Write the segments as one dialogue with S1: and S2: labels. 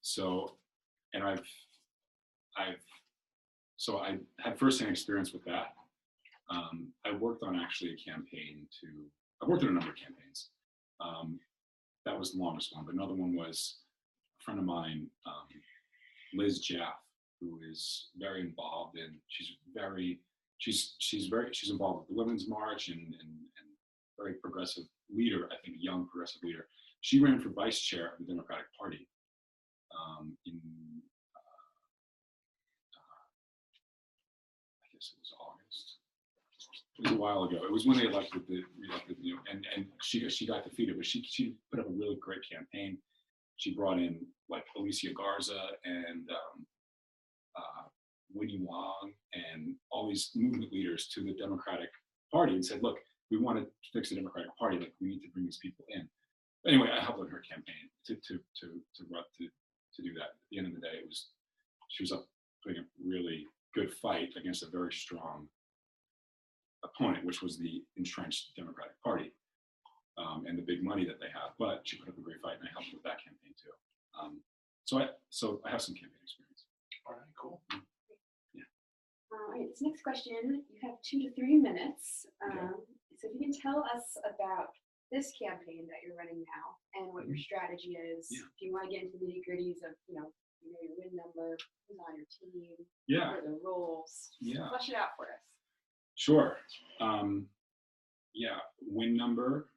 S1: So, and so I had firsthand experience with that. I worked on actually I worked on a number of campaigns. That was the longest one, but another one was a friend of mine, Liz Jaff, who is very involved in, she's involved with the Women's March and very progressive leader, I think a young progressive leader. She ran for vice chair of the Democratic Party in, I guess it was August. It was a while ago. It was when they reelected, and she got defeated, but she put up a really great campaign. She brought in like Alicia Garza and Winnie Wong and all these movement leaders to the Democratic Party and said, look, we want to fix the Democratic Party. Like, we need to bring these people in. But anyway, I helped on her campaign to do that. At the end of the day, she was up putting a really good fight against a very strong opponent, which was the entrenched Democratic Party and the big money that they have. But she put up a great fight, and I helped with that campaign too. So I have some campaign experience.
S2: All right, cool.
S1: Yeah.
S3: All right, this next question, you have 2 to 3 minutes. So if you can tell us about this campaign that you're running now and what your strategy is.
S1: Yeah.
S3: If you want to get into the nitty-gritties of, your win number, who's on your team,
S1: Yeah.
S3: what are the roles.
S1: Yeah.
S3: Flesh it out for us.
S1: Sure. Win number.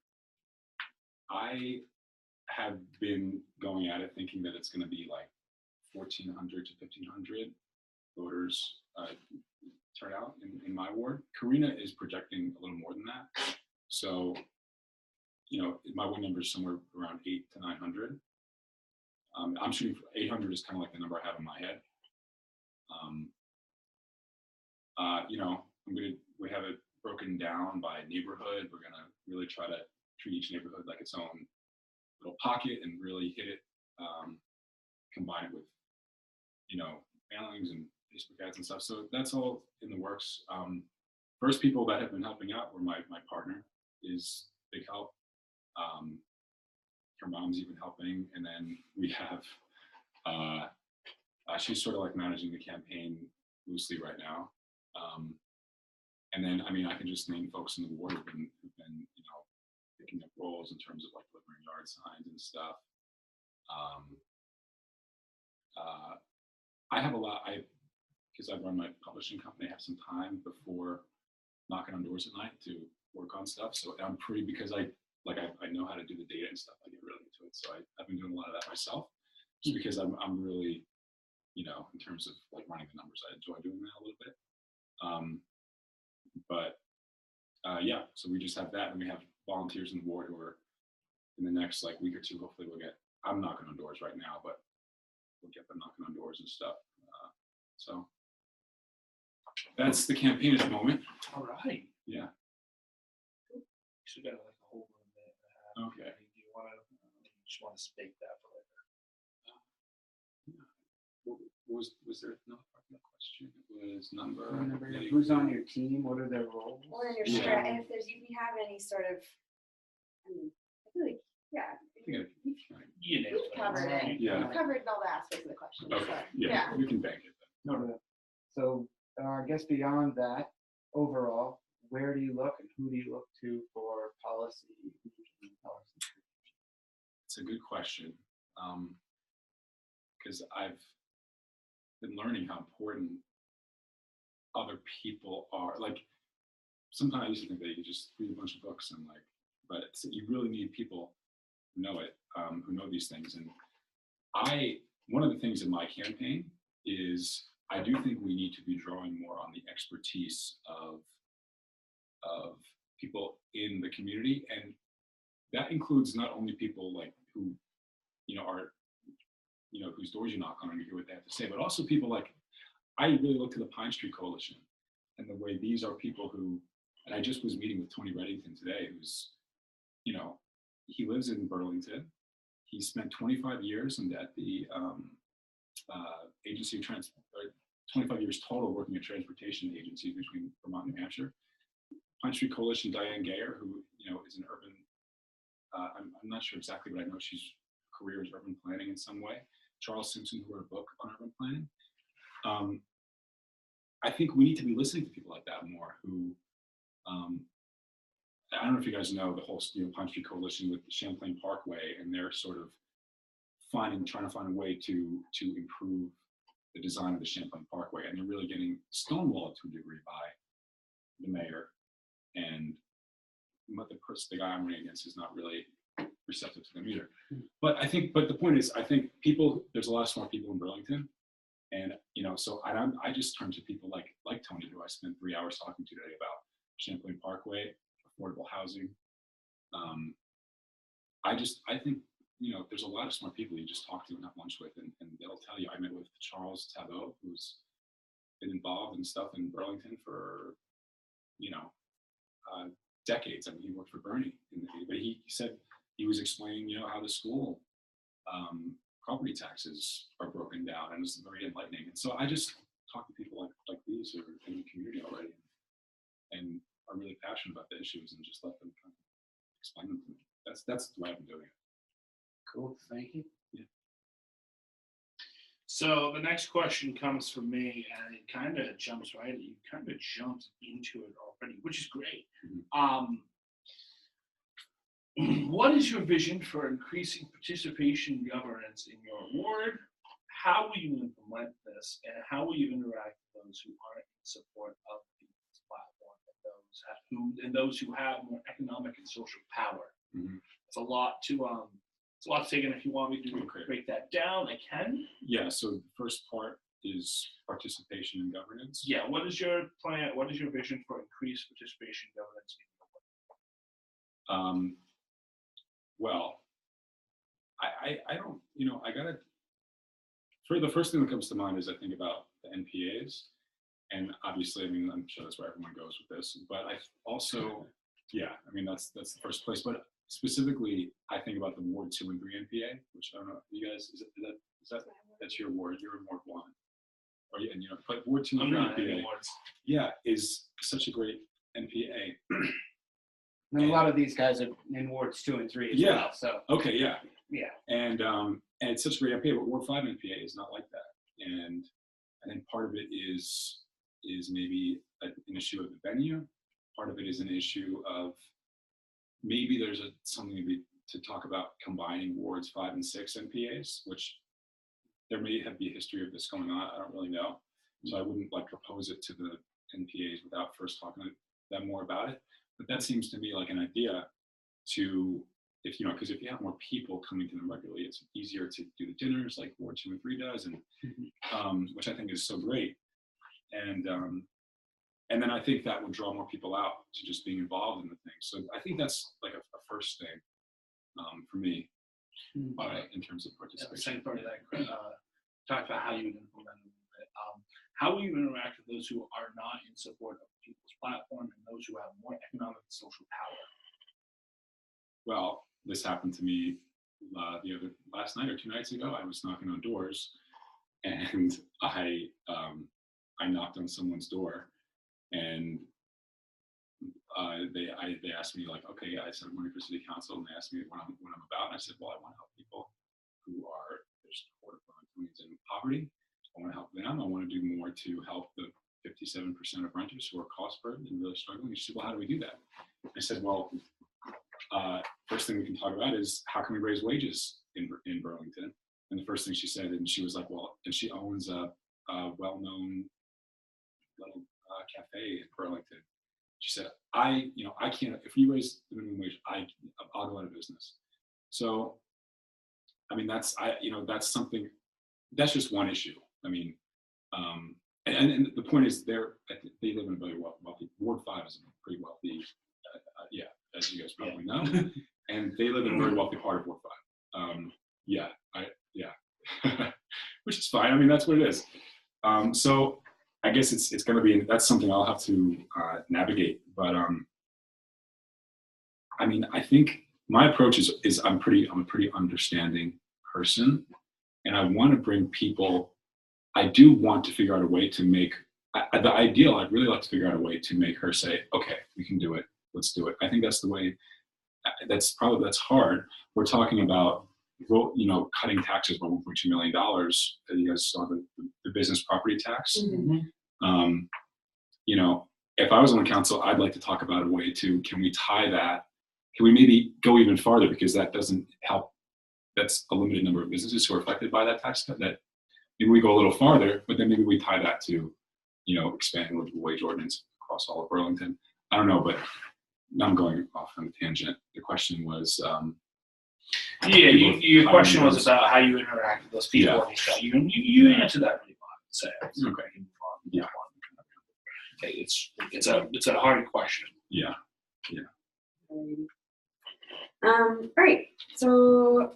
S1: I have been going at it thinking that it's going to be like 1,400 to 1,500 voters turn out in my ward. Karina is projecting a little more than that. So, my win number is somewhere around 800 to 900. I'm shooting for 800 is kind of like the number I have in my head. We have it broken down by neighborhood. We're gonna really try to treat each neighborhood like its own little pocket and really hit it, combine it with, mailings and Facebook ads and stuff. So that's all in the works. First people that have been helping out were my partner is big help. Her mom's even helping. And then we have, she's sort of like managing the campaign loosely right now. And then, I can just name folks in the ward who've been picking up roles in terms of like delivering yard signs and stuff. I have a lot, because I run my publishing company, I have some time before knocking on doors at night to work on stuff. So I'm pretty, because I know how to do the data and stuff, I get really into it. So I've been doing a lot of that myself, just because I'm really, in terms of like running the numbers, I enjoy doing that a little bit. So we just have that, and we have volunteers in the ward who are in the next week or two. Hopefully I'm knocking on doors right now, but we'll get them knocking on doors and stuff. So that's the campaign at the moment.
S2: All right.
S1: Yeah.
S2: So got like a whole minute and a half.
S1: Okay.
S2: Do you want to just want to speak that for later?
S1: Was there another part of the question? It was number.
S4: Who's on your team? What are their roles?
S3: Or in your and if you have any sort of, I feel like, you've covered it.
S1: Yeah.
S3: You've covered all the aspects of the question.
S1: Okay.
S3: So,
S1: Yeah. We can bank it then.
S4: No. So I guess beyond that, overall, where do you look and who do you look to for policy?
S1: It's a good question, because I've been learning how important other people are. Like, sometimes I used to think that you could just read a bunch of books and but you really need people who know it, who know these things. And one of the things in my campaign is I do think we need to be drawing more on the expertise of people in the community, and that includes not only people who are whose doors you knock on and you hear what they have to say, but also people I really look to the Pine Street Coalition and the way these are people who, and I just was meeting with Tony Reddington today, who's he lives in Burlington. He spent 25 years at the agency of 25 years total working at transportation agencies between Vermont and New Hampshire. Pine Street Coalition, Dieng, who is an urban, I'm not sure exactly, but I know she's career is urban planning in some way. Charles Simpson, who wrote a book on urban planning. I think we need to be listening to people like that more who, I don't know if you guys know the whole Pine Street Coalition with Champlain Parkway, and they're sort of trying to find a way to improve the design of the Champlain Parkway, and they're really getting stonewalled to a degree by the mayor, and the guy I'm running against is not really receptive to them either. But the point is, I think there's a lot of smart people in Burlington, and so I just turn to people like Tony, who I spent 3 hours talking to today about Champlain Parkway, affordable housing. I think there's a lot of smart people you just talk to and have lunch with, and they'll tell you. I met with Charles Tabot, who's been involved in stuff in Burlington for decades. I mean, he worked for Bernie, but he said he was explaining how the school property taxes are broken down, and it's very enlightening. And so I just talk to people like these who are in the community already and are really passionate about the issues, and just let them kind of explain them to me. That's the way I've been doing it.
S4: Cool, thank you.
S1: Yeah.
S2: So the next question comes from me, and it kind of jumps right. You kind of jumped into it already, which is great. What is your vision for increasing participation and governance in your ward? How will you implement this, and how will you interact with those who aren't in support of the platform, and those who have more economic and social power?
S1: Mm-hmm.
S2: It's a lot to take in. If you want me to break that down, I can.
S1: Yeah. So the first part is participation and governance.
S2: Yeah. What is your plan? What is your vision for increased participation and governance?
S1: Well, I don't, the first thing that comes to mind is I think about the NPAs, and obviously, I mean, I'm sure that's where everyone goes with this, but I also, that's the first place, but specifically, I think about the Ward 2 and 3 NPA, which I don't know, you guys, that's your ward, you're in Ward 1. But Ward 2 and 3 NPA, is such a great NPA.
S4: And a lot of these guys are in wards 2 and 3 as well. So
S1: okay, yeah.
S4: And
S1: And it's such a great NPA, but Ward 5 NPA is not like that. And I think part of it is maybe an issue of the venue. Part of it is an issue of maybe there's something to talk about combining wards 5 and 6 NPAs, which there may be a history of this going on. I don't really know. So I wouldn't propose it to the NPAs without first talking to them more about it. But that seems to me like an idea because if you have more people coming to them regularly, it's easier to do the dinners like Ward 2 and 3 does, and which I think is so great. And then I think that would draw more people out to just being involved in the thing. So I think that's like a first thing for me in terms of participation.
S2: The second part of that, talk about how you would implement it. How will you interact with those who are not in support of people's platform and those who have more economic and social power?
S1: Well, this happened to me last night or 2 nights ago. I was knocking on doors, and I knocked on someone's door, and they asked me okay, I said I'm running for city council, and they asked me what I'm about, and I said, well, I want to help people who are in poverty. I want to help them. I want to do more to help the 57% of renters who are cost burdened and really struggling. And she said, well, how do we do that? I said, well, first thing we can talk about is how can we raise wages in Burlington? And the first thing she said, and she was like, well, and she owns a well-known little cafe in Burlington. She said, I can't, if you raise the minimum wage, I'll go out of business. So, I mean, that's something, that's just one issue. I mean, and the point is they live in a very wealthy, Ward 5 is a pretty wealthy, as you guys probably know, and they live in a very wealthy part of Ward 5. Which is fine. I mean, that's what it is. So I guess it's going to be, that's something I'll have to navigate. But I mean, I think my approach is I'm a pretty understanding person, and I want to bring people. I do want to figure out a way to make the ideal. I'd really like to figure out a way to make her say, okay, we can do it. Let's do it. I think that's the way. That's hard. We're talking about cutting taxes by $1.2 million. You guys saw the business property tax. If I was on the council, I'd like to talk about a way to, can we tie that? Can we maybe go even farther, because that doesn't help. That's a limited number of businesses who are affected by that tax cut. That maybe we go a little farther, but then maybe we tie that to, expanding the livable wage ordinance across all of Burlington. I don't know, but now I'm going off on a tangent. The question was,
S2: your question was about how you interact with those people.
S1: Yeah.
S2: You answered that pretty well, I would say.
S1: Okay. Yeah.
S2: Okay, it's a hard question.
S1: Yeah.
S3: All right, so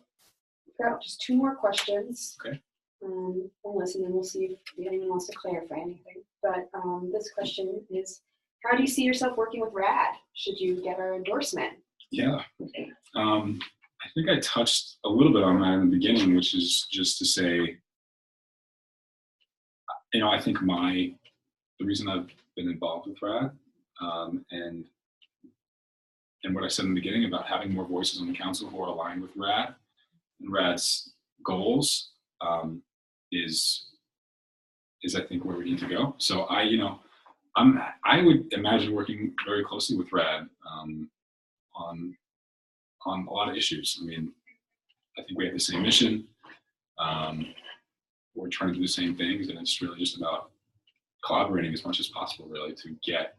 S3: we've got just 2 more questions.
S1: Okay.
S3: From this, and then we'll see if anyone wants to clarify anything. But this question is, how do you see yourself working with RAD? Should you get our endorsement?
S1: Yeah. I think I touched a little bit on that in the beginning, which is just to say, I think the reason I've been involved with RAD, and what I said in the beginning about having more voices on the council who are aligned with RAD and RAD's goals, is I think where we need to go. So I would imagine working very closely with RAD on a lot of issues. I mean, I think we have the same mission. We're trying to do the same things, and it's really just about collaborating as much as possible, really, to get,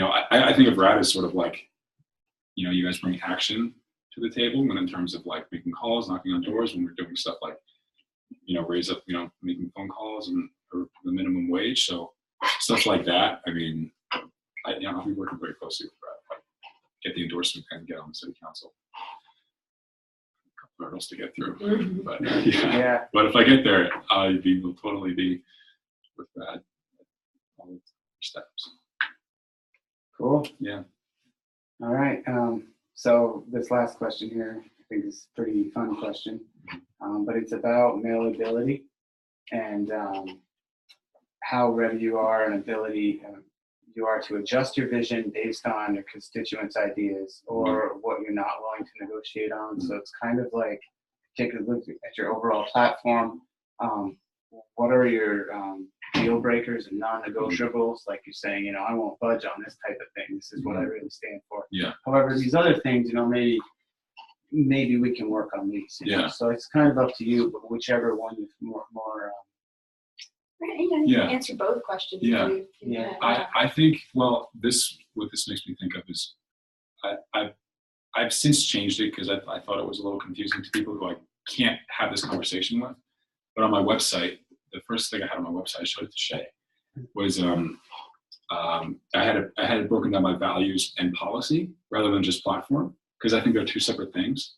S1: I think of RAD as sort of like, you guys bring action to the table, and in terms of like making calls, knocking on doors, when we're doing stuff like, raise up, making phone calls and for the minimum wage. So stuff like that. I mean, I'll be working very closely with RAD. Like, get the endorsement and get on the city council. A couple hurdles to get through, but yeah. But if I get there, will totally be with RAD. All the steps.
S4: Cool.
S1: Yeah.
S4: All right. So this last question here, I think is a pretty fun question, but it's about mailability and how ready you are and ability you are to adjust your vision based on your constituents' ideas or what you're not willing to negotiate on. So it's kind of like take a look at your overall platform. What are your deal breakers and non-negotiables? Like you're saying, I won't budge on this type of thing. This is what I really stand for.
S1: Yeah.
S4: However, these other things, maybe we can work on these.
S1: Yeah.
S4: So it's kind of up to you, but whichever one is more.
S3: Right, you can answer both questions.
S1: Yeah.
S4: Yeah.
S1: I think, what this makes me think of is, I've since changed it because I thought it was a little confusing to people who I can't have this conversation with. But on my website, the first thing I had on my website, I showed it to Shay, was I had it broken down by values and policy rather than just platform, because I think they're 2 separate things.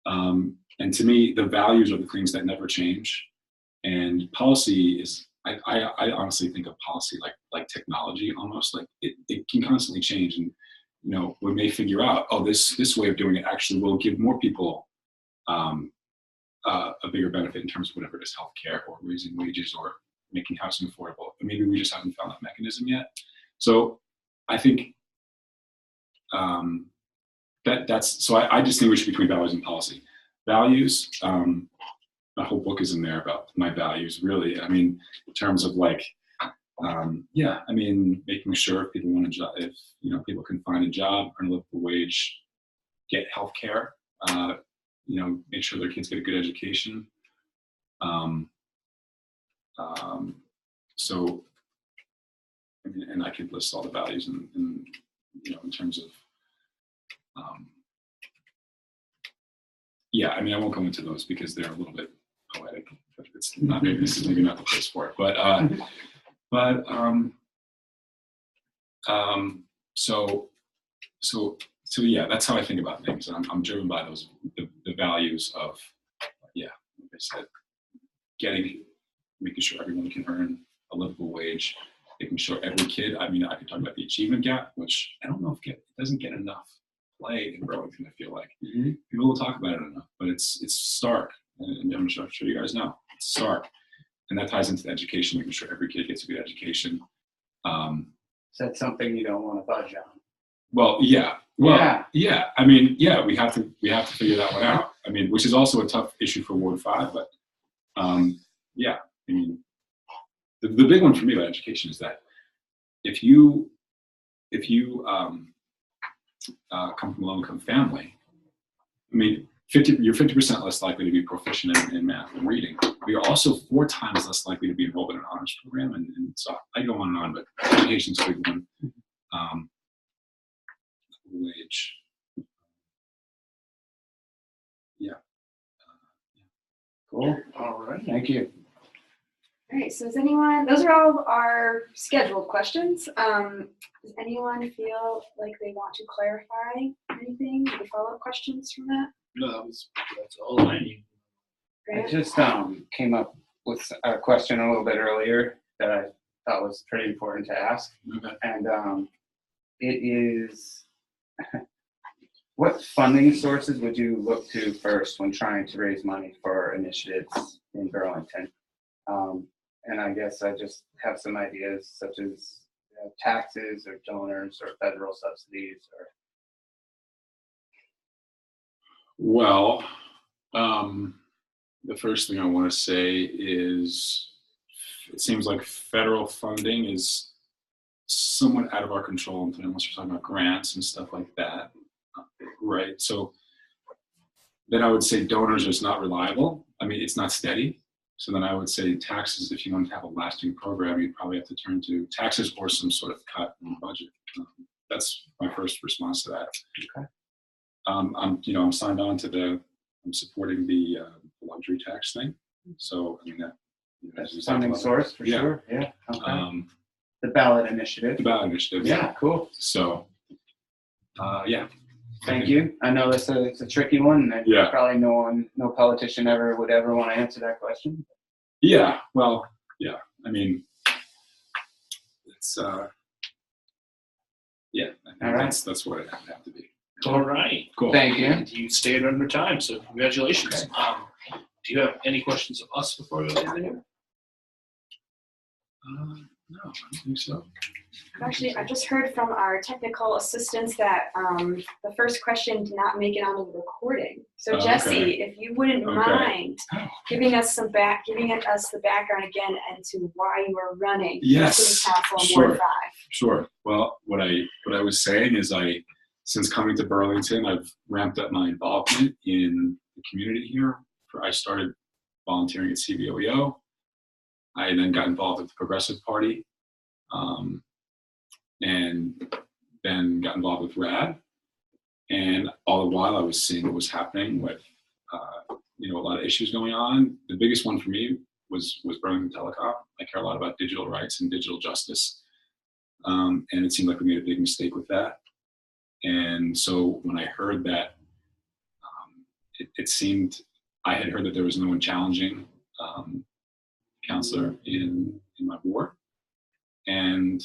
S1: And to me, the values are the things that never change, and policy is, I honestly think of policy like technology almost. Like it can constantly change, and we may figure out, this way of doing it actually will give more people a bigger benefit in terms of whatever it is, healthcare or raising wages or making housing affordable. But maybe we just haven't found that mechanism yet. So I think so I distinguish between values and policy. Values, my whole book is in there about my values, really. I mean, in terms of like, making sure if people want a job, if people can find a job, earn a livable wage, get healthcare, make sure their kids get a good education. So, and I could list all the values in terms of, I won't go into those because they're a little bit poetic. But it's not maybe this is maybe not the place for it. So yeah, that's how I think about things. And I'm driven by those the values of like I said, making sure everyone can earn a livable wage, making sure every kid. I could talk about the achievement gap, which I don't know if it doesn't get enough play in Burlington. I feel like people will talk about it enough, but it's stark, and I'm sure you guys know it's stark, and that ties into the education, making sure every kid gets a good education.
S4: So that's something you don't want to budge on.
S1: Well, yeah. We have to figure that one out. I mean, which is also a tough issue for Ward 5, but yeah, I mean, the big one for me about education is that if you come from a low-income family, I mean, you're 50% less likely to be proficient in math and reading. But you're also 4 times less likely to be enrolled in an honors program. And so I go on and on, but education's a big one. Wage. Yeah.
S4: Cool.
S2: All right.
S4: Thank you.
S3: All right, so does anyone, those are all our scheduled questions. Does anyone feel like they want to clarify anything? Any follow-up questions from that?
S2: No, that's all I need.
S4: I
S3: Grant?
S4: just came up with a question a little bit earlier that I thought was pretty important to ask.
S1: Okay.
S4: And it is, what funding sources would you look to first when trying to raise money for initiatives in Burlington? And I guess I just have some ideas such as taxes or donors or federal subsidies or.
S1: Well, the first thing I want to say is it seems like federal funding is somewhat out of our control unless you're talking about grants and stuff like that, right? So then I would say donors is not reliable. I mean, it's not steady. So then I would say taxes, if you want to have a lasting program, you'd probably have to turn to taxes or some sort of cut in the budget. That's my first response to that.
S4: Okay.
S1: I'm signed on to I'm supporting the luxury tax thing. So, I mean,
S4: That's a funding source for sure. Yeah. Okay. The ballot initiative.
S1: The ballot initiative.
S4: Yeah, cool.
S1: So, yeah.
S4: Thank you. I know it's a tricky one. And
S1: Yeah.
S4: Probably no politician would ever want to answer that question.
S1: Yeah. Well, yeah. I mean, it's, yeah. I think
S4: All right.
S1: that's what it would have to be.
S2: All right.
S1: Cool.
S4: Thank you.
S2: And you stayed under time, so congratulations.
S4: Okay.
S2: Do you have any questions of us before we go to
S1: No, I don't think so.
S3: Actually, I just heard from our technical assistants that the first question did not make it onto the recording. So
S1: Oh,
S3: Jesse,
S1: okay.
S3: if you wouldn't
S1: Okay.
S3: mind
S1: Oh.
S3: giving us the background again into why you are running for
S1: Yes,
S3: City Council in
S1: sure.
S3: Ward 5.
S1: Sure. Well, what I was saying is since coming to Burlington, I've ramped up my involvement in the community here. I started volunteering at CBOEO. I then got involved with the Progressive Party, and then got involved with RAD. And all the while I was seeing what was happening with, a lot of issues going on. The biggest one for me was Burlington Telecom. I care a lot about digital rights and digital justice. And it seemed like we made a big mistake with that. And so when I heard that, it seemed, I had heard that there was no one challenging counselor in my ward. And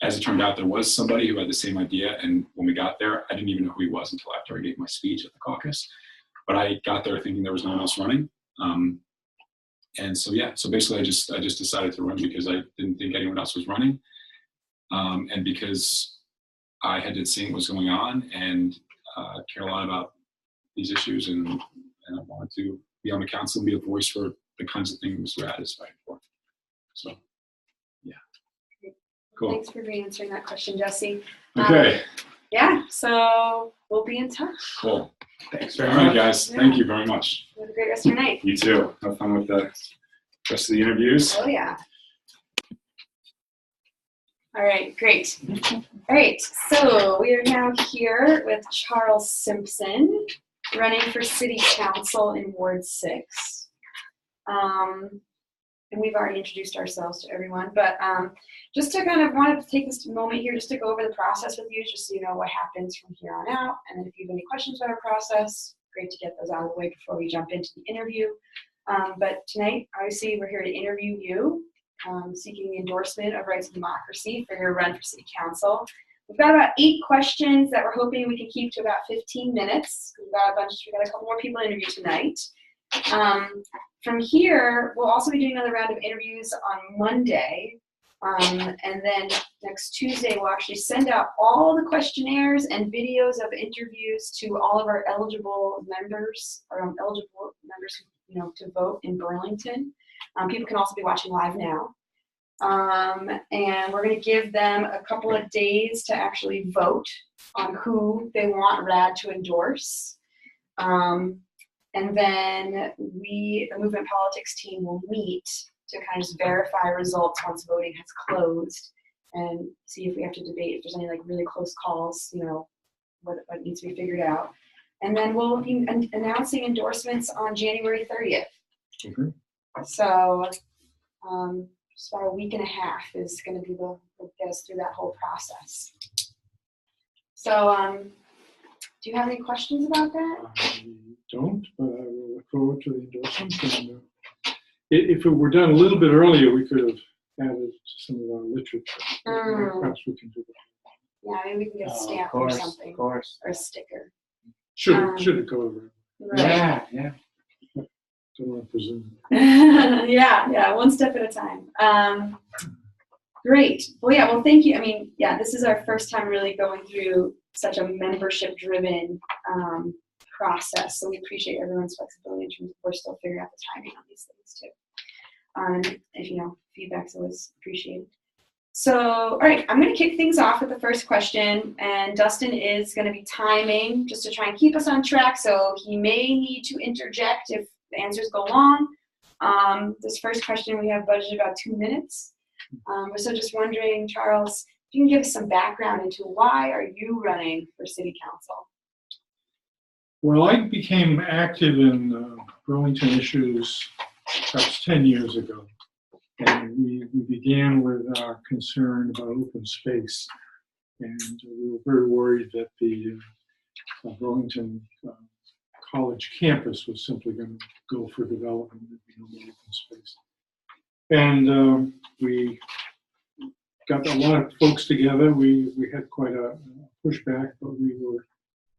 S1: as it turned out, there was somebody who had the same idea. And when we got there, I didn't even know who he was until after I gave my speech at the caucus. But I got there thinking there was no one else running. And so, yeah, so basically I just decided to run because I didn't think anyone else was running. And because I had been seeing what was going on and care a lot about these issues, and I wanted to be on the council and be a voice for the kinds of things RAD is fighting for. So, yeah. Cool.
S3: Thanks for answering that question, Jesse.
S1: Okay.
S3: Yeah, so we'll be in touch.
S1: Cool.
S4: Thanks
S1: All
S4: very
S1: right,
S4: much.
S1: guys.
S3: Yeah.
S1: Thank you very much.
S3: Have a great rest of your night.
S1: You too. Have fun with the rest of the interviews.
S3: Oh, yeah. All right, great. All right, so we are now here with Charles Simpson, running for City Council in Ward 6. And we've already introduced ourselves to everyone, but just to wanted to take this moment here just to go over the process with you, just so you know what happens from here on out. And then if you have any questions about our process, great to get those out of the way before we jump into the interview. But tonight, obviously, we're here to interview you, seeking the endorsement of rights and democracy for your run for City Council. We've got about 8 questions that we're hoping we can keep to about 15 minutes. We've got a couple more people to interview tonight. From here, we'll also be doing another round of interviews on Monday. And then next Tuesday, we'll actually send out all the questionnaires and videos of interviews to all of our eligible members, to vote in Burlington. People can also be watching live now. And we're going to give them a couple of days to actually vote on who they want RAD to endorse. And then the Movement Politics team, will meet to kind of just verify results once voting has closed and see if we have to debate if there's any like really close calls, what needs to be figured out. And then we'll be announcing endorsements on January 30th.
S1: Okay.
S3: So just about a week and a half is going to be the get us through that whole process. So do you have any questions about that?
S5: I don't, but I will look forward to the endorsement. And, if it were done a little bit earlier, we could have added to some of our literature. Perhaps we can do that.
S3: Yeah, maybe we can get a stamp or something.
S4: Of course.
S3: Or a sticker.
S5: Should it go over?
S3: Right.
S4: Yeah.
S5: Don't want to presume.
S3: yeah, one step at a time. Great. Well, thank you. I mean, this is our first time really going through such a membership-driven process, so we appreciate everyone's flexibility in terms of we're still figuring out the timing on these things too. If feedback's always appreciated. So, all right, I'm going to kick things off with the first question, and Dustin is going to be timing just to try and keep us on track, so he may need to interject if the answers go long. This first question, we have budgeted about 2 minutes. So just wondering, Charles, if you can give us some background into why are you running for city council?
S5: Well, I became active in Burlington issues perhaps 10 years ago. And we began with our concern about open space. And we were very worried that the Burlington College campus was simply going to go for development. There'd be no more open space. And we got a lot of folks together. We had quite a pushback, but we were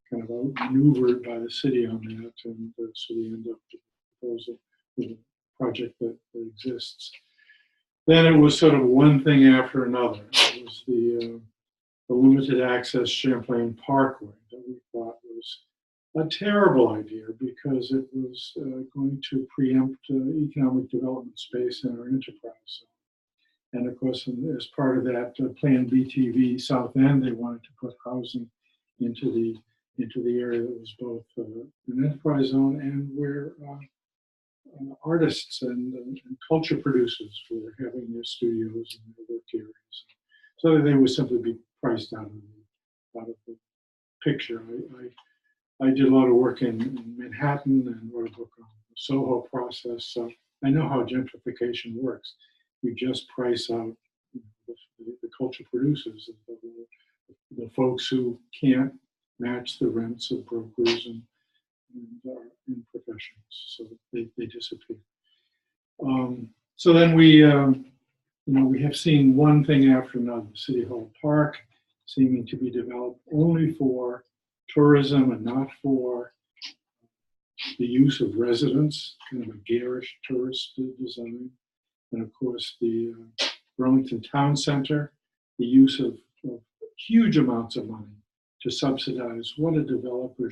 S5: kind of outmaneuvered by the city on that, and the city ended up with a proposal with a project that exists. Then it was sort of one thing after another. It was the limited access Champlain Parkway that we thought was a terrible idea because it was going to preempt economic development space in our enterprise zone. And of course, as part of that Plan BTV South End, they wanted to put housing into the area that was both an enterprise zone and where artists and culture producers were having their studios and their work areas. So they would simply be priced out of the picture. I did a lot of work in Manhattan and wrote a book on the Soho process, so I know how gentrification works. You just price out the culture producers, the folks who can't match the rents of brokers and professionals, so they disappear. So then we have seen one thing after another. City Hall Park seeming to be developed only for tourism and not for the use of residents, kind of a garish tourist design. And of course, the Burlington Town Center, the use of huge amounts of money to subsidize what a developer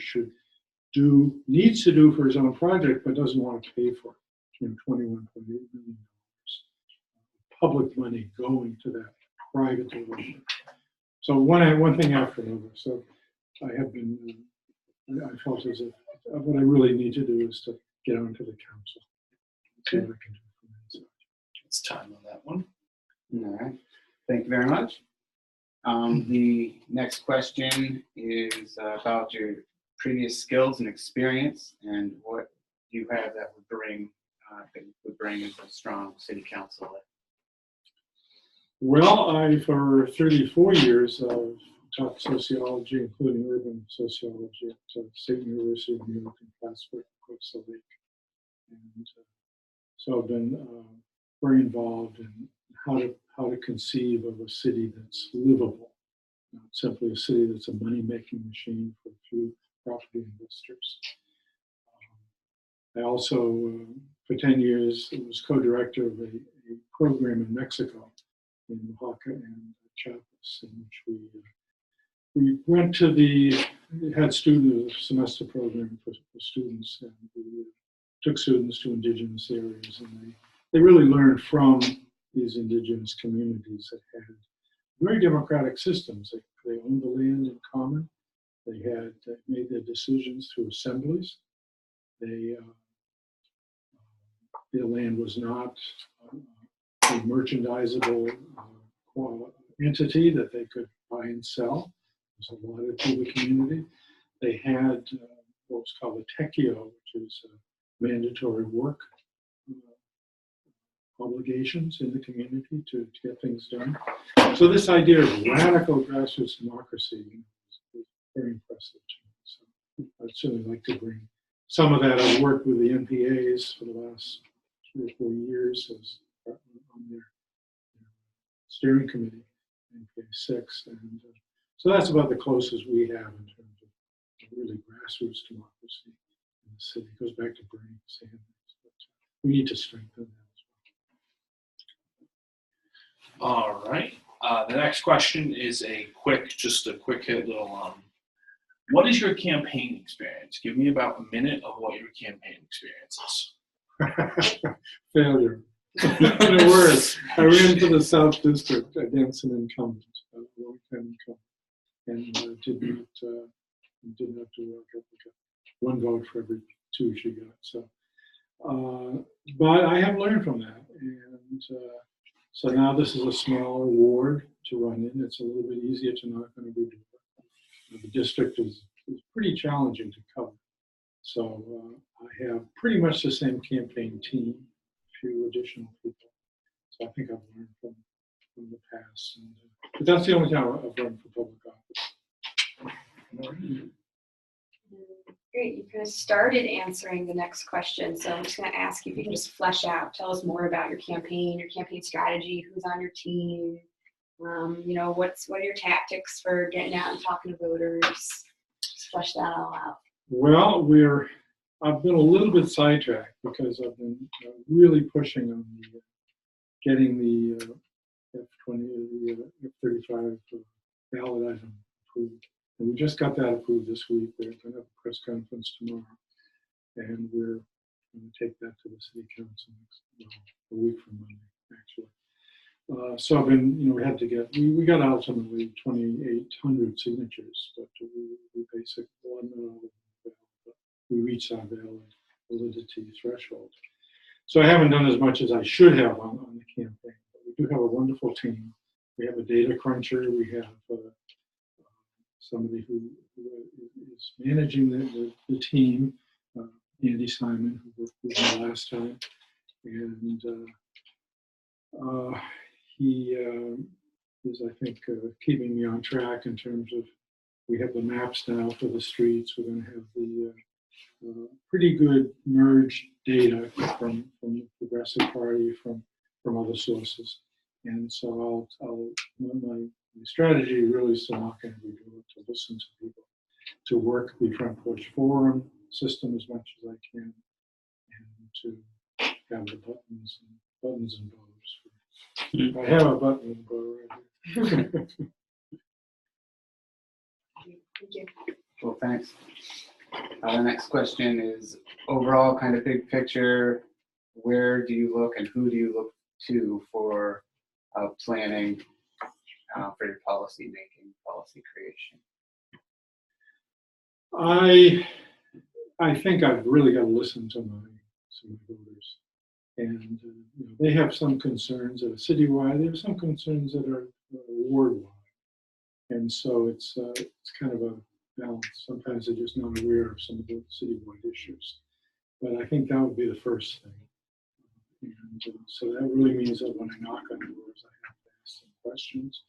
S5: needs to do for his own project, but doesn't want to pay for it. $21.8 million public money going to that private developer. So one thing after another. So I felt as if what I really need to do is to get onto the council. See what I can do from inside.
S2: It's time on that one.
S4: All right. Thank you very much. The next question is about your previous skills and experience and what you have that would bring as a strong city council.
S5: Well, for 34 years, I've taught sociology, including urban sociology at State University of New York in Plattsburgh, across the lake. And so I've been very involved in how to conceive of a city that's livable, not simply a city that's a money-making machine for a few property investors. I also, for 10 years, was co-director of a program in Mexico in Oaxaca and Chiapas, in which we went to had a semester program for students, and we took students to indigenous areas, and they really learned from these indigenous communities that had very democratic systems. They owned the land in common. They had made their decisions through assemblies. Their land was not a merchandisable entity that they could buy and sell. It was allotted to the community. They had what was called a tekio, which is mandatory work obligations in the community to get things done. So this idea of radical grassroots democracy is very impressive to me. So I'd certainly like to bring some of that. I've worked with the NPAs for the last 3 or 4 years as on their steering committee, NPA 6, and so that's about the closest we have in terms of really grassroots democracy in the city. It goes back to Bernie Sanders, but we need to strengthen that.
S2: All right. The next question is just a quick hit little. What is your campaign experience? Give me about a minute of what your campaign experience is.
S5: Failure. In a word, I ran for the South District against an incumbent, a long-time incumbent, and did not do well. Got 1 vote for every 2 she got. So, but I have learned from that, and so now this is a smaller ward to run in. It's a little bit easier to knock on every door. The district is pretty challenging to cover. So I have pretty much the same campaign team, a few additional people. So I think I've learned from the past. And, but that's the only time I've run for public office.
S3: Great, you kind of started answering the next question. So I'm just going to ask you if you can just flesh out, tell us more about your campaign strategy, who's on your team, what are your tactics for getting out and talking to voters? Just flesh that all out.
S5: Well, I've been a little bit sidetracked because I've been really pushing on getting the F-35 ballot item approved. And we just got that approved this week. We're going to have a press conference tomorrow, and we're going to take that to the city council a week from Monday, actually. So I've been, we had to we got ultimately 2,800 signatures, but we basically we reached our validity threshold. So I haven't done as much as I should have on the campaign. But we do have a wonderful team. We have a data cruncher. We have somebody who is managing the team, Andy Simon, who worked with me last time, and he is, I think, keeping me on track in terms of we have the maps now for the streets. We're going to have the pretty good merged data from the Progressive Party, from other sources, and so my strategy really is to knock on every door, to listen to people, to work the front porch forum system as much as I can, and to have the buttons and bows. I have a button and bow right here.
S3: Thank you.
S4: Well, thanks. The next question is overall kind of big picture. Where do you look and who do you look to for planning for your policy making, policy creation?
S5: I think I've really got to listen to my voters, and they have some concerns that are citywide. They have some concerns that are ward-wide, and so it's kind of a balance. Sometimes they're just not aware of some of the citywide issues, but I think that would be the first thing. And so that really means that when I knock on doors, I have to ask some questions.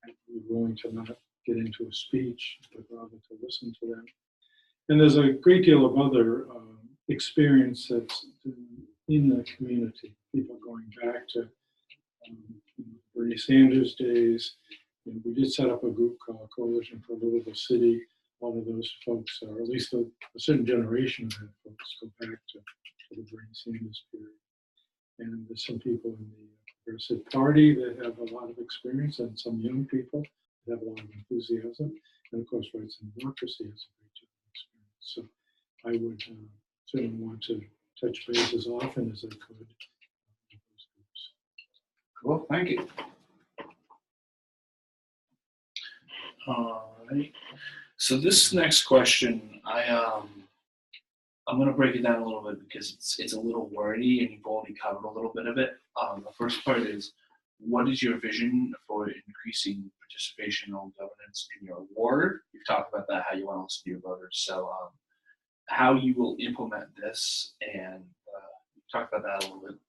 S5: I have to be willing to not get into a speech, but rather to listen to them. And there's a great deal of other experience that's in the community. People going back to Bernie Sanders days. We did set up a group called Coalition for Livable City. A lot of those folks, or at least a certain generation of that folks, go back to the Bernie Sanders period. And there's some people in the Progressive Party that have a lot of experience, and some young people that have a lot of enthusiasm. And of course, Rights and Democracy has a great deal of experience. So I would certainly want to touch base as often as I could with those groups.
S4: Cool, thank you.
S2: All right. So this next question, I'm going to break it down a little bit because it's a little wordy and you've already covered a little bit of it. The first part is, what is your vision for increasing participation on governance in your ward? You've talked about that, how you want to listen to your voters. So how you will implement this, and you've talked about that a little bit.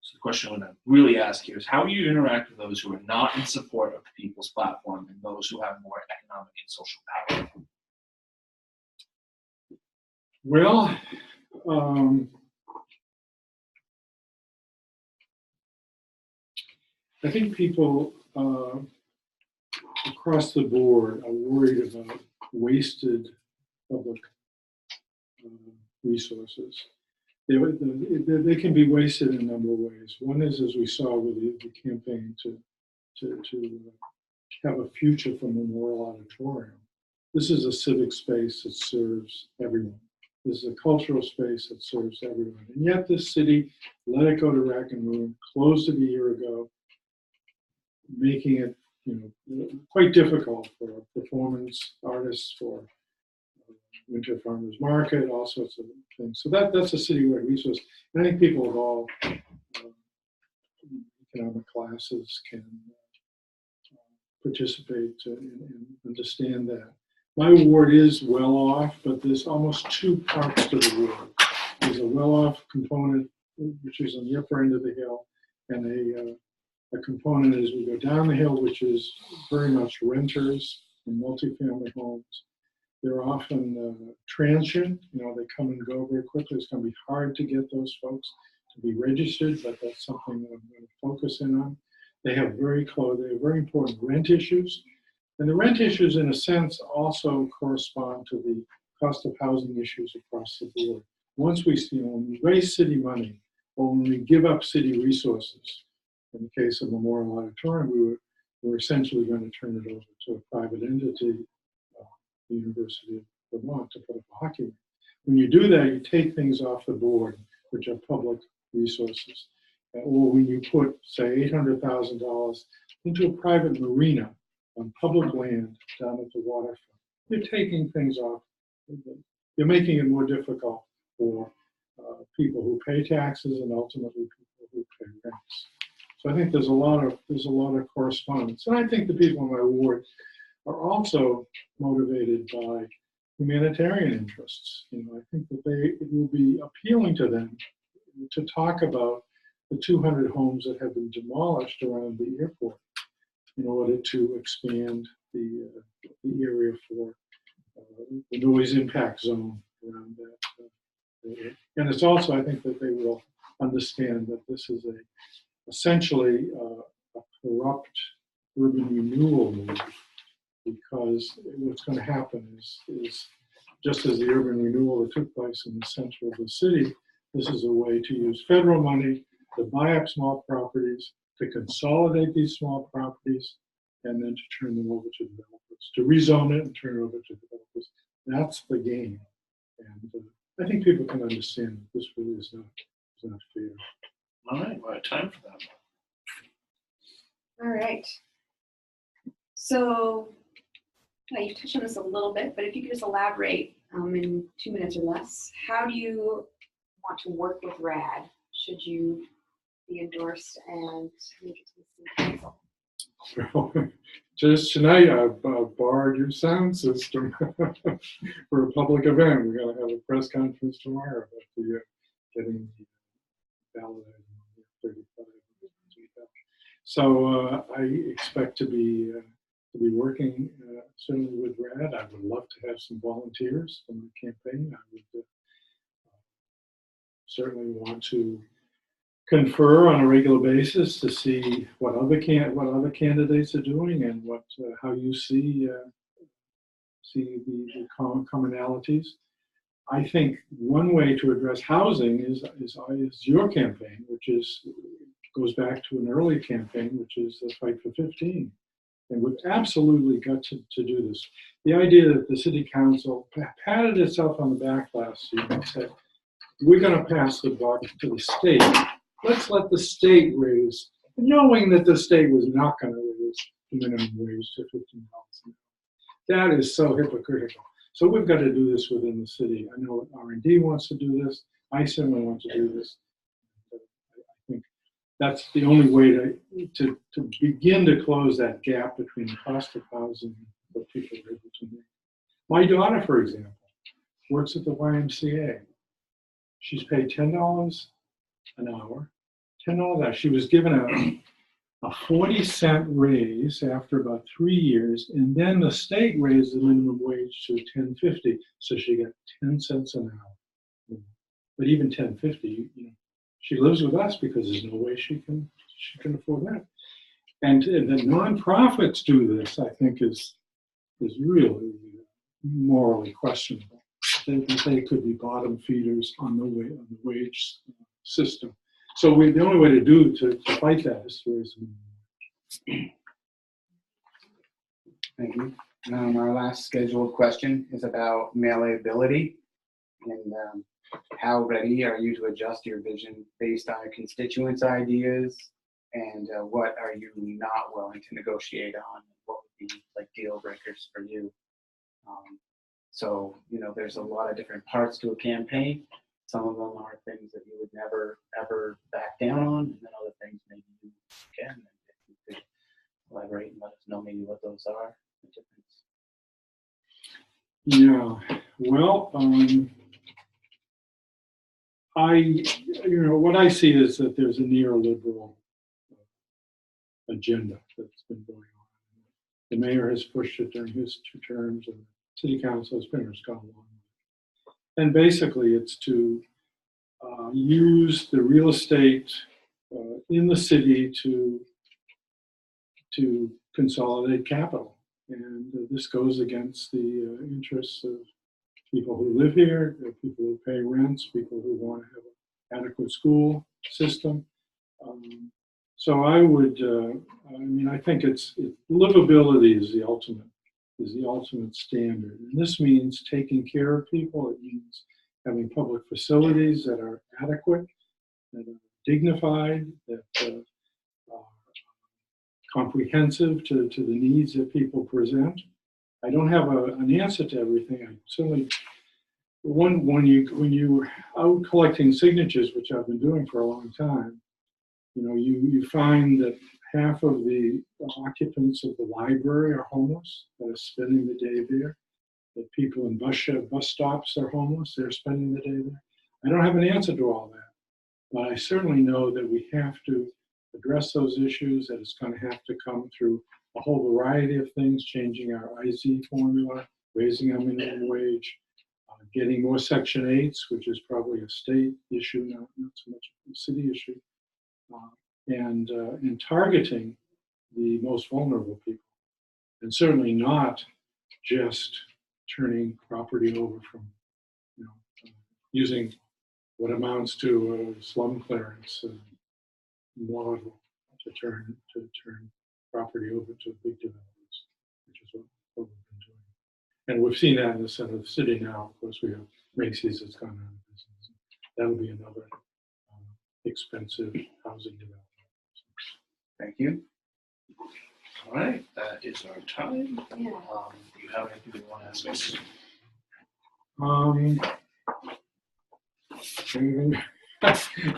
S2: So the question I'm going to really ask here is, how do you interact with those who are not in support of the People's Platform and those who have more economic and social power?
S5: Well, I think people across the board are worried about wasted public resources. They can be wasted in a number of ways. One is, as we saw with the campaign to have a future for Memorial Auditorium. This is a civic space that serves everyone. This is a cultural space that serves everyone. And yet this city let it go to rack and ruin, closed it a year ago, making it quite difficult for performance artists, for Winter Farmers Market, all sorts of things. So that's a citywide resource. And I think people of all economic classes can participate and understand that. My ward is well off, but there's almost two parts to the ward. There's a well-off component, which is on the upper end of the hill, and a component as we go down the hill, which is very much renters and multifamily homes. They're often transient, they come and go very quickly. It's going to be hard to get those folks to be registered, but that's something that I'm going to focus in on. They have very important rent issues. And the rent issues, in a sense, also correspond to the cost of housing issues across the board. Once when we raise city money, or when we give up city resources, in the case of Memorial Auditorium, we're essentially going to turn it over to a private entity, the University of Vermont, to put up a hockey rink. When you do that, you take things off the board, which are public resources. Or when you put, say, $800,000 into a private marina on public land down at the waterfront, you're taking things off. You're making it more difficult for people who pay taxes and ultimately people who pay rents. So I think there's a lot of correspondence. And I think the people in my ward are also motivated by humanitarian interests. I think that it will be appealing to them to talk about the 200 homes that have been demolished around the airport in order to expand the area for the noise impact zone around that. And it's also, I think, that they will understand that this is essentially a corrupt urban renewal move, because what's going to happen is just as the urban renewal that took place in the center of the city, this is a way to use federal money to buy up small properties, to consolidate these small properties, and then to turn them over to developers, to rezone it and turn it over to developers. That's the game. And I think people can understand that this really is not fair.
S2: All right, we're out of time for that.
S3: All right. So you touched on this a little bit, but if you could just elaborate in 2 minutes or less, how do you want to work with RAD? Should you be endorsed and make it to the city council?
S5: Well, just tonight I borrowed your sound system for a public event. We're going to have a press conference tomorrow about the getting the ballot item 35. So I expect to be working certainly with RAD. I would love to have some volunteers for my campaign. I would certainly want to confer on a regular basis to see what other candidates are doing and how you see the commonalities. I think one way to address housing is your campaign, which goes back to an early campaign, which is the Fight for 15. And we've absolutely got to do this. The idea that the city council patted itself on the back last year and said, we're going to pass the buck to the state. Let's let the state raise, knowing that the state was not going to raise the minimum wage to $15 an hour. That is so hypocritical. So we've got to do this within the city. I know R&D wants to do this. I certainly want to do this. I think that's the only way to begin to close that gap between the cost of housing and what people are able to make. My daughter, for example, works at the YMCA. She's paid $10 an hour. $10 an hour. She was given a 40-cent raise after about 3 years, and then the state raised the minimum wage to $10.50, so she got 10 cents an hour. But even $10.50, she lives with us because there's no way she can afford that. And the nonprofits do this, I think, is really morally questionable. They could be bottom feeders on the wage system. So the only way to fight that is to raise the minimum wage.
S4: Thank you. Our last scheduled question is about malleability, and how ready are you to adjust your vision based on your constituents' ideas, and what are you not willing to negotiate on? What would be like deal breakers for you? So there's a lot of different parts to a campaign. Some of them are things that you would never, ever back down on, and then other things maybe you can. And if you could elaborate and let us know maybe what those are, the difference.
S5: Yeah, well, what I see is that there's a neoliberal agenda that's been going on. The mayor has pushed it during his 2 terms, and the city council has pretty much gone along with it. And basically, it's to use the real estate in the city to consolidate capital. And this goes against the interests of people who live here, people who pay rents, people who want to have an adequate school system. So I would, I think livability is the ultimate standard. And this means taking care of people. It means having public facilities that are adequate, that are dignified, that are comprehensive to the needs that people present. I don't have an answer to everything. I certainly, when you out collecting signatures, which I've been doing for a long time, you find that half of the occupants of the library are homeless, that are spending the day there. That people in bus stops are homeless, they're spending the day there. I don't have an answer to all that, but I certainly know that we have to address those issues, that it's going to have to come through a whole variety of things, changing our IZ formula, raising our minimum wage, getting more Section 8s, which is probably a state issue, not so much a city issue, and targeting the most vulnerable people, and certainly not just turning property over from, using what amounts to a slum clearance model to turn property over to big developers, which is what we've been doing. And we've seen that in the center of the city now. Of course, we have Macy's that's gone out of business. That'll be another expensive housing development.
S4: Thank you.
S2: All right, that is our time.
S3: Yeah.
S2: Do you have anything you want to ask us?
S5: I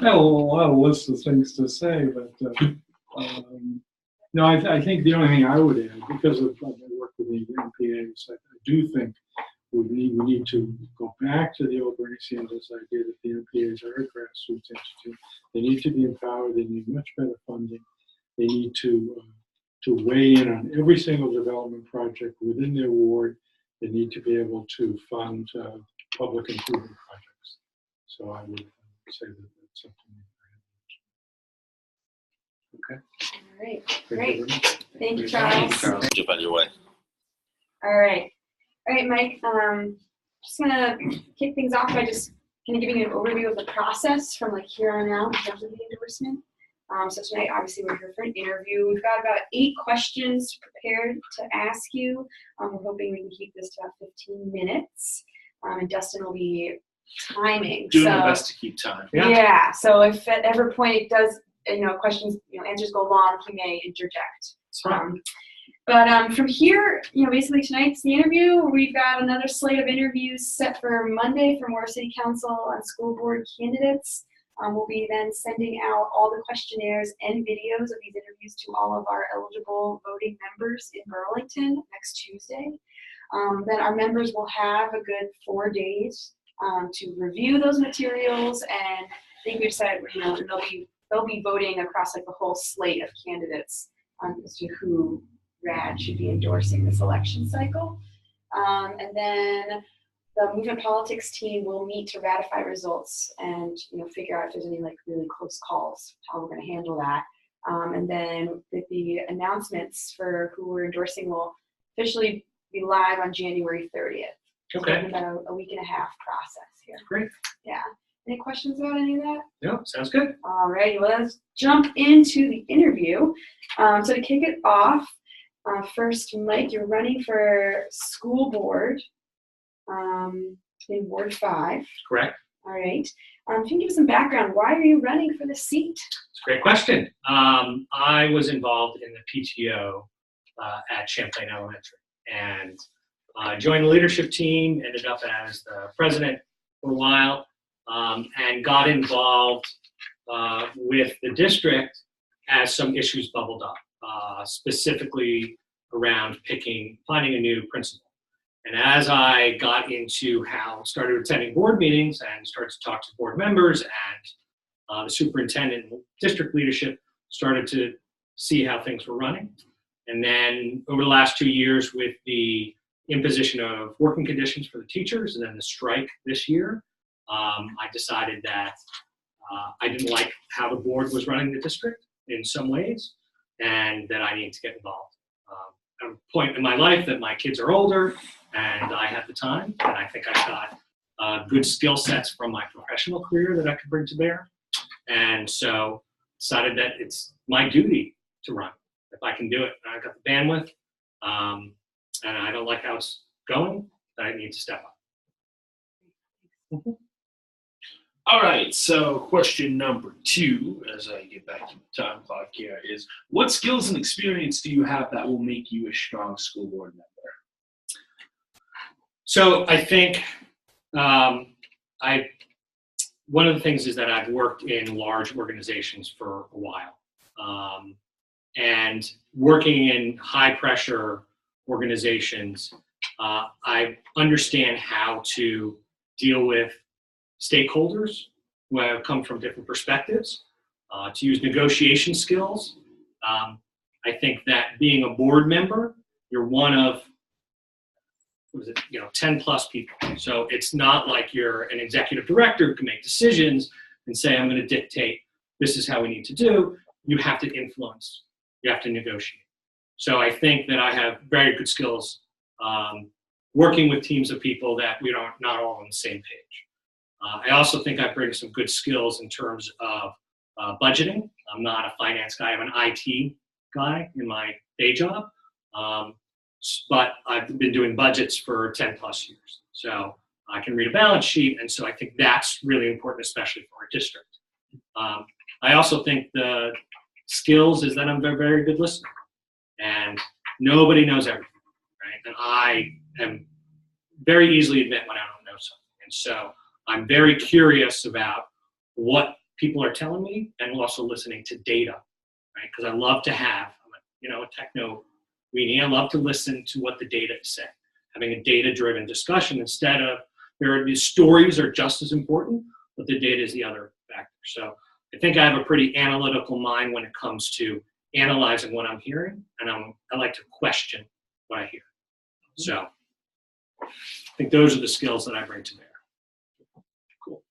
S5: had a lot of lists of things to say, but no, I think the only thing I would add, because of my work with the MPAs, I do think we need to go back to the old Bernie Sanders idea that the MPAs are a grassroots entity. They need to be empowered. They need much better funding. They need to weigh in on every single development project within their ward. They need to be able to fund public improvement projects. So I would say that that's something that
S3: All right,
S5: I have.
S3: great. Thank you, Charles.
S6: Jump on your way.
S3: All right, Mike. Just gonna kick things off by just kind of giving you an overview of the process from like here on out in terms of the endorsement. So tonight, obviously, we're here for an interview. We've got about 8 questions prepared to ask you. We're hoping we can keep this to about 15 minutes. And Dustin will be timing.
S2: Doing my best to keep time.
S3: Yeah. So if at every point it does, questions, answers go long, he may interject. But from here, basically tonight's the interview. We've got another slate of interviews set for Monday for Morris City Council and school board candidates. We'll be then sending out all the questionnaires and videos of these interviews to all of our eligible voting members in Burlington next Tuesday. Then our members will have a good 4 days to review those materials, and I think we decided, they'll be voting across like the whole slate of candidates as to who RAD should be endorsing this election cycle. And then the movement politics team will meet to ratify results and figure out if there's any like really close calls, how we're going to handle that. And then the announcements for who we're endorsing will officially be live on January 30th.
S6: Okay.
S3: So about a week and a half process here.
S6: Great.
S3: Yeah. Any questions about any of that?
S6: No, sounds good.
S3: All right. Well, let's jump into the interview. So to kick it off, first, Mike, you're running for school board in Ward 5.
S6: Correct.
S3: All right. If you can give us some background, why are you running for the seat?
S6: It's a great question. I was involved in the PTO at Champlain Elementary and joined the leadership team, ended up as the president for a while, and got involved with the district as some issues bubbled up, specifically around finding a new principal. And as I got into started attending board meetings and started to talk to board members and the superintendent and district leadership, started to see how things were running. And then over the last 2 years with the imposition of working conditions for the teachers and then the strike this year, I decided that I didn't like how the board was running the district in some ways and that I need to get involved. At a point in my life that my kids are older and I have the time, and I think I've got good skill sets from my professional career that I could bring to bear. And so decided that it's my duty to run. If I can do it, and I've got the bandwidth, and I don't like how it's going, then I need to step up.
S2: All right, so question number 2, as I get back to the time clock here, is what skills and experience do you have that will make you a strong school board member?
S6: So I think one of the things is that I've worked in large organizations for a while. And working in high pressure organizations, I understand how to deal with stakeholders who have come from different perspectives, to use negotiation skills. I think that being a board member, you're one of 10 plus people. So it's not like you're an executive director who can make decisions and say, I'm going to dictate, this is how we need to do. You have to influence, you have to negotiate. So I think that I have very good skills working with teams of people that we are not all on the same page. I also think I bring some good skills in terms of budgeting. I'm not a finance guy, I'm an IT guy in my day job. But I've been doing budgets for 10 plus years. So I can read a balance sheet, and so I think that's really important, especially for our district. I also think the skills is that I'm a very good listener, and nobody knows everything, right? And I am very easily admit when I don't know something. And so I'm very curious about what people are telling me and also listening to data, right? Because I love to have, I'm a techno weenie. I love to listen to what the data is saying, having a data-driven discussion instead of these stories are just as important, but the data is the other factor. So I think I have a pretty analytical mind when it comes to analyzing what I'm hearing, and I like to question what I hear. So I think those are the skills that I bring to bear.
S2: Cool.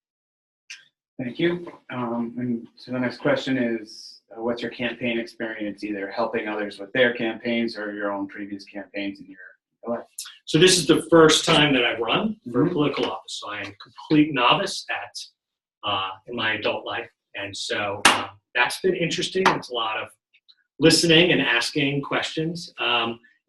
S4: Thank you. And so the next question is, what's your campaign experience, either helping others with their campaigns or your own previous campaigns in your
S6: So this is the first time that I've run for
S4: Mhm.
S6: a political office. So I am a complete novice in my adult life. And so that's been interesting. It's a lot of listening and asking questions.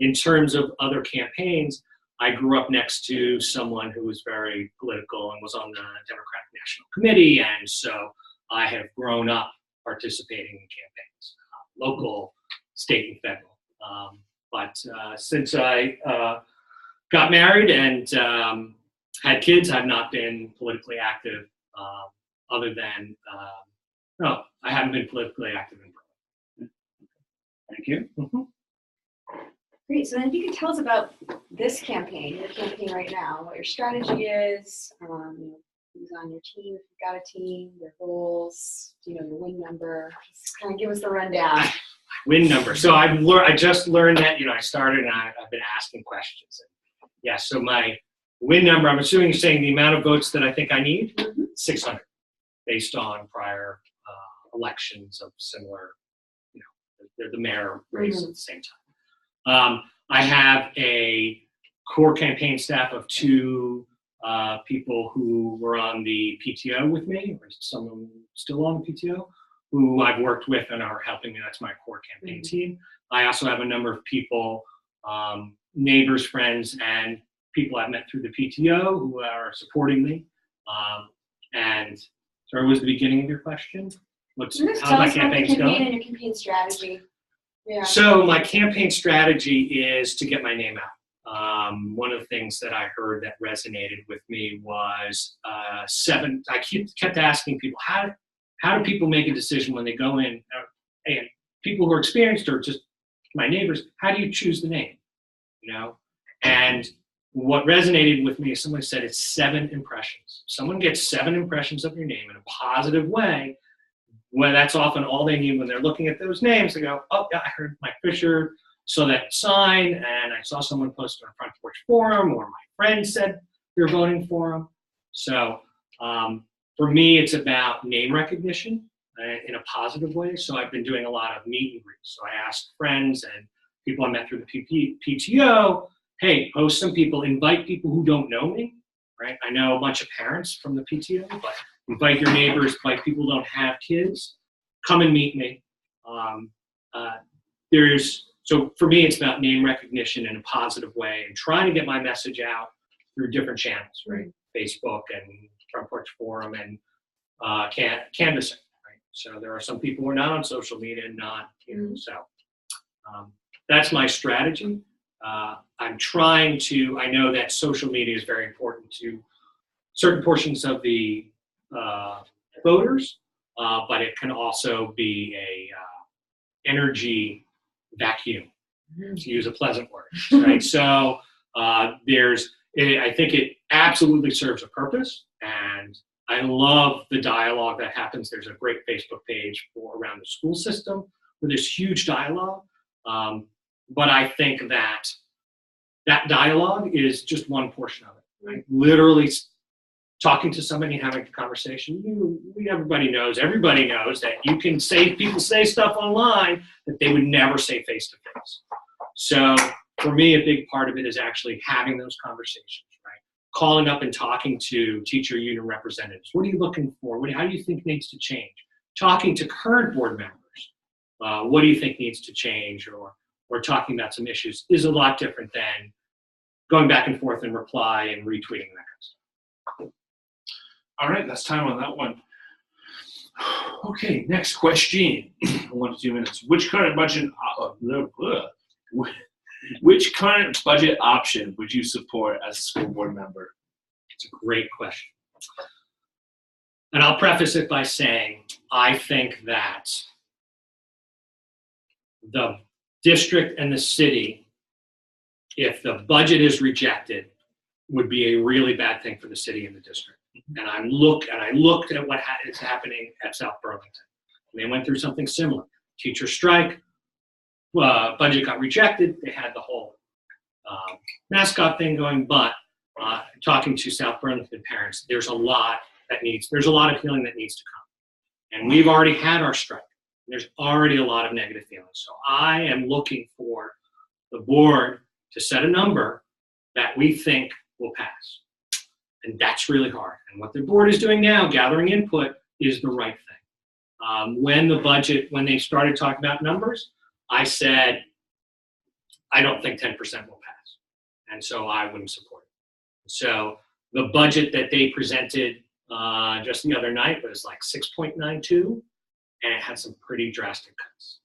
S6: In terms of other campaigns, I grew up next to someone who was very political and was on the Democratic National Committee. And so I have grown up participating in campaigns, local, state, and federal. But since I got married and had kids, I've not been politically active other than, no, I haven't been politically active in Berlin.
S4: Thank you.
S6: Mm-hmm.
S3: Great. So then if you could tell us about this campaign, your campaign right now, what your strategy is, who's on your team, if you've got a team, your goals, your win number. Just kind of give us the rundown.
S6: Win number. So I just learned that, I started and I've been asking questions. And yeah, so my win number, I'm assuming you're saying the amount of votes that I think I need, 600, based on prior elections of similar, they're the mayor race at the same time. I have a core campaign staff of 2 people who were on the PTO with me, or some of them still on the PTO, who I've worked with and are helping me. That's my core campaign team. I also have a number of people, neighbors, friends, and people I've met through the PTO who are supporting me. And sorry, what was the beginning of your question?
S3: Just
S6: How
S3: tell
S6: my
S3: us about the
S6: campaign's
S3: campaign
S6: going?
S3: and your campaign strategy. Yeah.
S6: So my campaign strategy is to get my name out. One of the things that I heard that resonated with me was I kept asking people, how do people make a decision when they go in? And people who are experienced or just my neighbors, how do you choose the name? And what resonated with me is someone said it's 7 impressions. Someone gets 7 impressions of your name in a positive way. Well, that's often all they need when they're looking at those names. They go, oh, yeah, I heard Mike Fisher, saw that sign, and I saw someone post on Front Porch Forum, or my friend said they're voting for him. So for me, it's about name recognition in a positive way. So I've been doing a lot of meet and greets. So I asked friends and people I met through the PTO, hey, post some people, invite people who don't know me, right? I know a bunch of parents from the PTO, but invite your neighbors, invite people who don't have kids, come and meet me. So for me, it's about name recognition in a positive way and trying to get my message out through different channels, right? Facebook and Front Porch Forum and canvassing, right? So there are some people who are not on social media and not, so that's my strategy. I'm trying to, I know that social media is very important to certain portions of the voters, but it can also be a energy vacuum, to use a pleasant word, right? So I think it absolutely serves a purpose, and I love the dialogue that happens. There's a great Facebook page around the school system where there's huge dialogue, but I think that dialogue is just one portion of it, right? Literally talking to somebody and having a conversation. Everybody knows that you can people say stuff online that they would never say face to face. So for me, a big part of it is actually having those conversations, right? Calling up and talking to teacher union representatives. What are you looking for? How do you think needs to change? Talking to current board members. What do you think needs to change? Or talking about some issues is a lot different than going back and forth and reply and retweeting that kind of stuff.
S2: All right, that's time on that one. Okay, next question. 1 to 2 minutes. Which current budget option would you support as a school board member?
S6: It's a great question. And I'll preface it by saying, I think that the district and the city, if the budget is rejected, would be a really bad thing for the city and the district. And I looked at what is happening at South Burlington. And they went through something similar. Teacher strike, budget got rejected. They had the whole mascot thing going, but talking to South Burlington parents, there's a lot of healing that needs to come. And we've already had our strike. There's already a lot of negative feelings. So I am looking for the board to set a number that we think will pass. And that's really hard. And what the board is doing now, gathering input, is the right thing. When they started talking about numbers, I said, I don't think 10% will pass. And so I wouldn't support it. So the budget that they presented just the other night was like 6.92, and it had some pretty drastic cuts.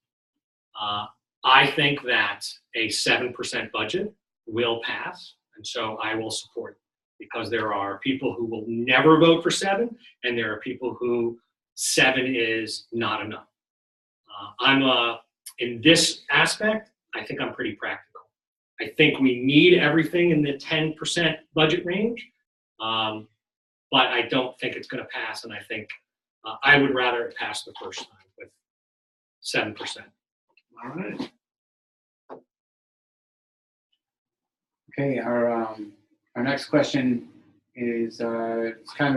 S6: I think that a 7% budget will pass, and so I will support it, because there are people who will never vote for 7, and there are people who 7 is not enough. In this aspect, I think I'm pretty practical. I think we need everything in the 10% budget range, but I don't think it's going to pass, and I think I would rather it pass the first time with 7%.
S2: All right.
S4: Okay, our next question is it's kind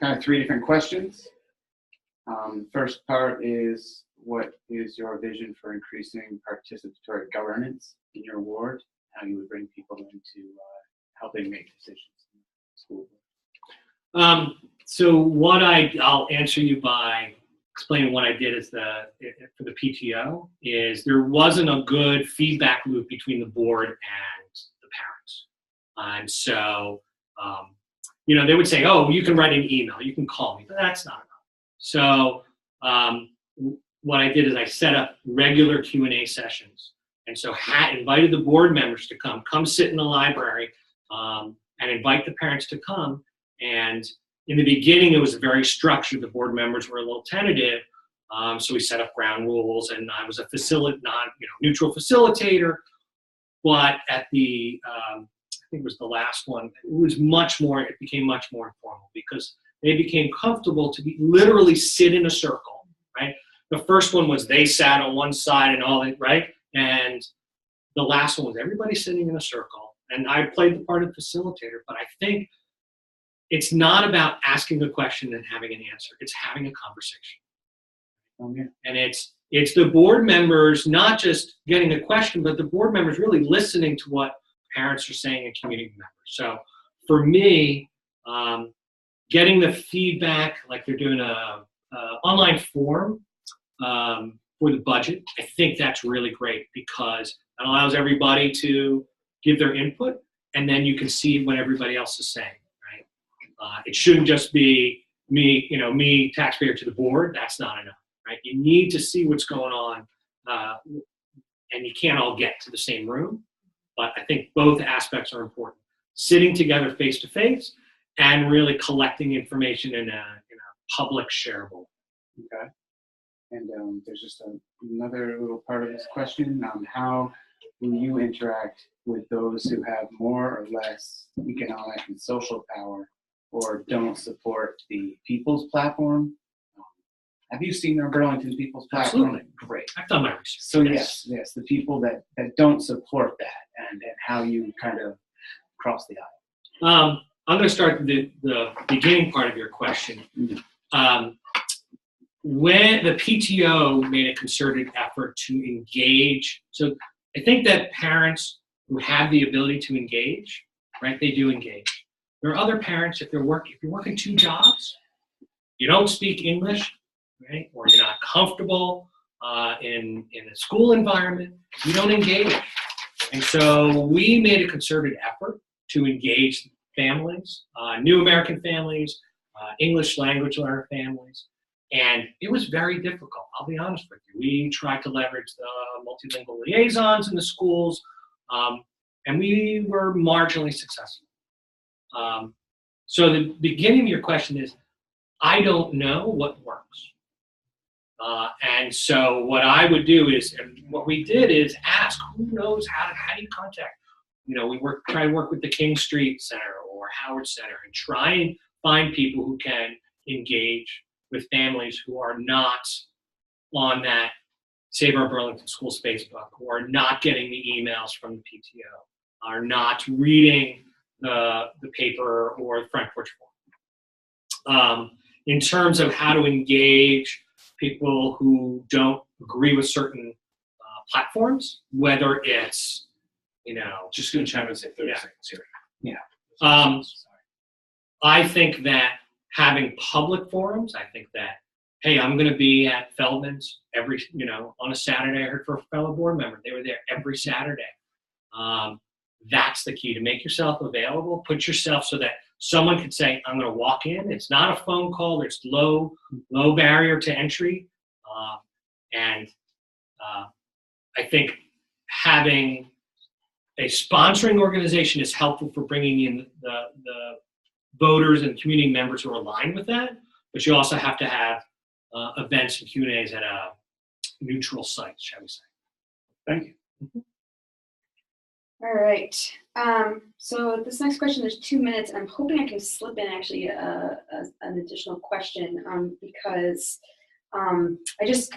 S4: of 3 different questions. First part is, what is your vision for increasing participatory governance in your ward? How you would bring people into helping make decisions in the school board?
S6: So I'll answer you by explaining what I did for the PTO. Is there wasn't a good feedback loop between the board and the parents, and so they would say, "Oh, you can write an email, you can call me," but that's not enough. So what I did is I set up regular Q&A sessions, and so invited the board members to come sit in the library, and invite the parents to come. And in the beginning, it was very structured. The board members were a little tentative, so we set up ground rules, and I was a neutral facilitator. But at the I think it was the last one, it became much more informal, because they became comfortable to literally sit in a circle, right? The first one was they sat on one side and all that, right? And the last one was everybody sitting in a circle. And I played the part of facilitator, but I think it's not about asking the question and having an answer. It's having a conversation.
S4: Oh, yeah.
S6: And it's the board members not just getting a question, but the board members really listening to what parents are saying and community members. So for me, getting the feedback, like they're doing a online form for the budget, I think that's really great, because it allows everybody to give their input, and then you can see what everybody else is saying, right? It shouldn't just be me, taxpayer, to the board. That's not enough, right? You need to see what's going on, and you can't all get to the same room. But I think both aspects are important. Sitting together face to face and really collecting information in a public shareable.
S4: Okay. And there's just another little part of this question. How will you interact with those who have more or less economic and social power, or don't support the People's Platform? Have you seen our Burlington People's Platform?
S6: Absolutely. Great. I've done my research.
S4: So yes, the people that don't support that, and how you kind of cross the aisle.
S6: I'm going to start the beginning part of your question. When the PTO made a concerted effort to engage, so I think that parents who have the ability to engage, right, they do engage. There are other parents, if you're working 2 jobs, you don't speak English, right, or you're not comfortable in a school environment, you don't engage. And so we made a concerted effort to engage families, new American families, English language learner families. And it was very difficult, I'll be honest with you. We tried to leverage the multilingual liaisons in the schools, and we were marginally successful. So the beginning of your question is, I don't know what works. And so what I would do is, and what we did is ask, who knows how do you contact? We try to work with the King Street Center or Howard Center and try and find people who can engage with families who are not on that Save Our Burlington Schools Facebook, who are not getting the emails from the PTO, are not reading the paper or the Front Porch Forum. In terms of how to engage people who don't agree with certain platforms, whether it's you know.
S2: Just going to chime in and say 30
S6: Yeah.
S2: seconds here.
S6: I think that having public forums, I think that, hey, I'm going to be at Feldman's on a Saturday. I heard from a fellow board member, they were there every Saturday. That's the key, to make yourself available, put yourself so that someone could say, I'm going to walk in. It's not a phone call. There's low barrier to entry. I think having a sponsoring organization is helpful for bringing in the voters and community members who are aligned with that, but you also have to have events and Q&As at a neutral site, shall we say.
S2: Thank you.
S3: All right. So this next question, there's 2 minutes, and I'm hoping I can slip in actually an additional question because I just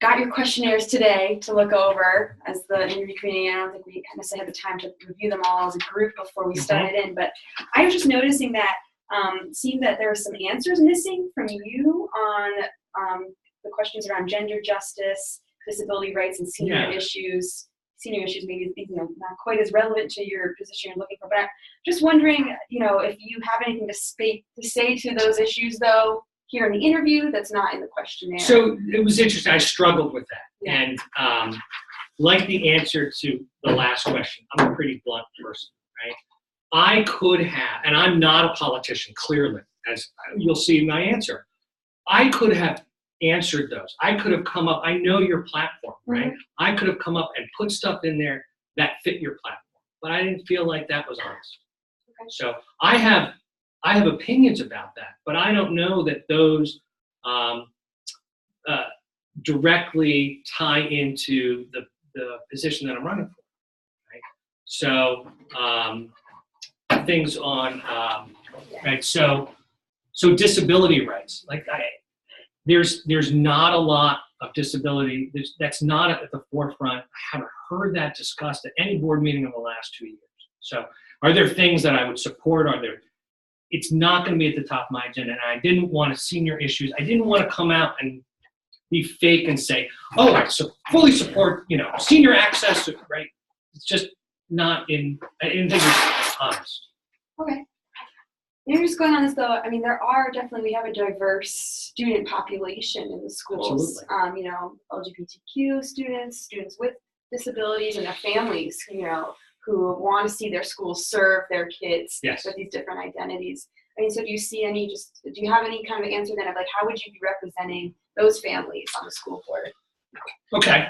S3: got your questionnaires today to look over as the interview committee. I don't think we necessarily had the time to review them all as a group before we started in, but I was just noticing that, seeing that there were some answers missing from you on the questions around gender justice, disability rights, and senior issues. Senior issues maybe not quite as relevant to your position you're looking for, but I'm just wondering, if you have anything to say to those issues, though, here in the interview that's not in the questionnaire.
S6: So it was interesting. I struggled with that.
S3: Yeah.
S6: And like the answer to the last question, I'm a pretty blunt person, right? I could have, and I'm not a politician, clearly, as you'll see in my answer. I could have answered those. I could have come up, I know your platform, right? Mm-hmm. I could have come up and put stuff in there that fit your platform, but I didn't feel like that was honest. Okay. So I have opinions about that, but I don't know that those directly tie into the position that I'm running for, right? So things on, right? So disability rights, like there's not a lot of disability. That's not at the forefront. I haven't heard that discussed at any board meeting in the last 2 years. So are there things that I would support? It's not going to be at the top of my agenda, and I didn't want senior issues. I didn't want to come out and be fake and say, oh, I fully support, senior access, right? It's just not I didn't think it was honest.
S3: Okay. Maybe just going on this though, I mean, we have a diverse student population in the schools.
S6: Absolutely.
S3: LGBTQ students with disabilities, and their families, who want to see their schools serve their kids with these different identities. I mean, so do you have any kind of answer then of like, how would you be representing those families on the school board?
S6: Okay.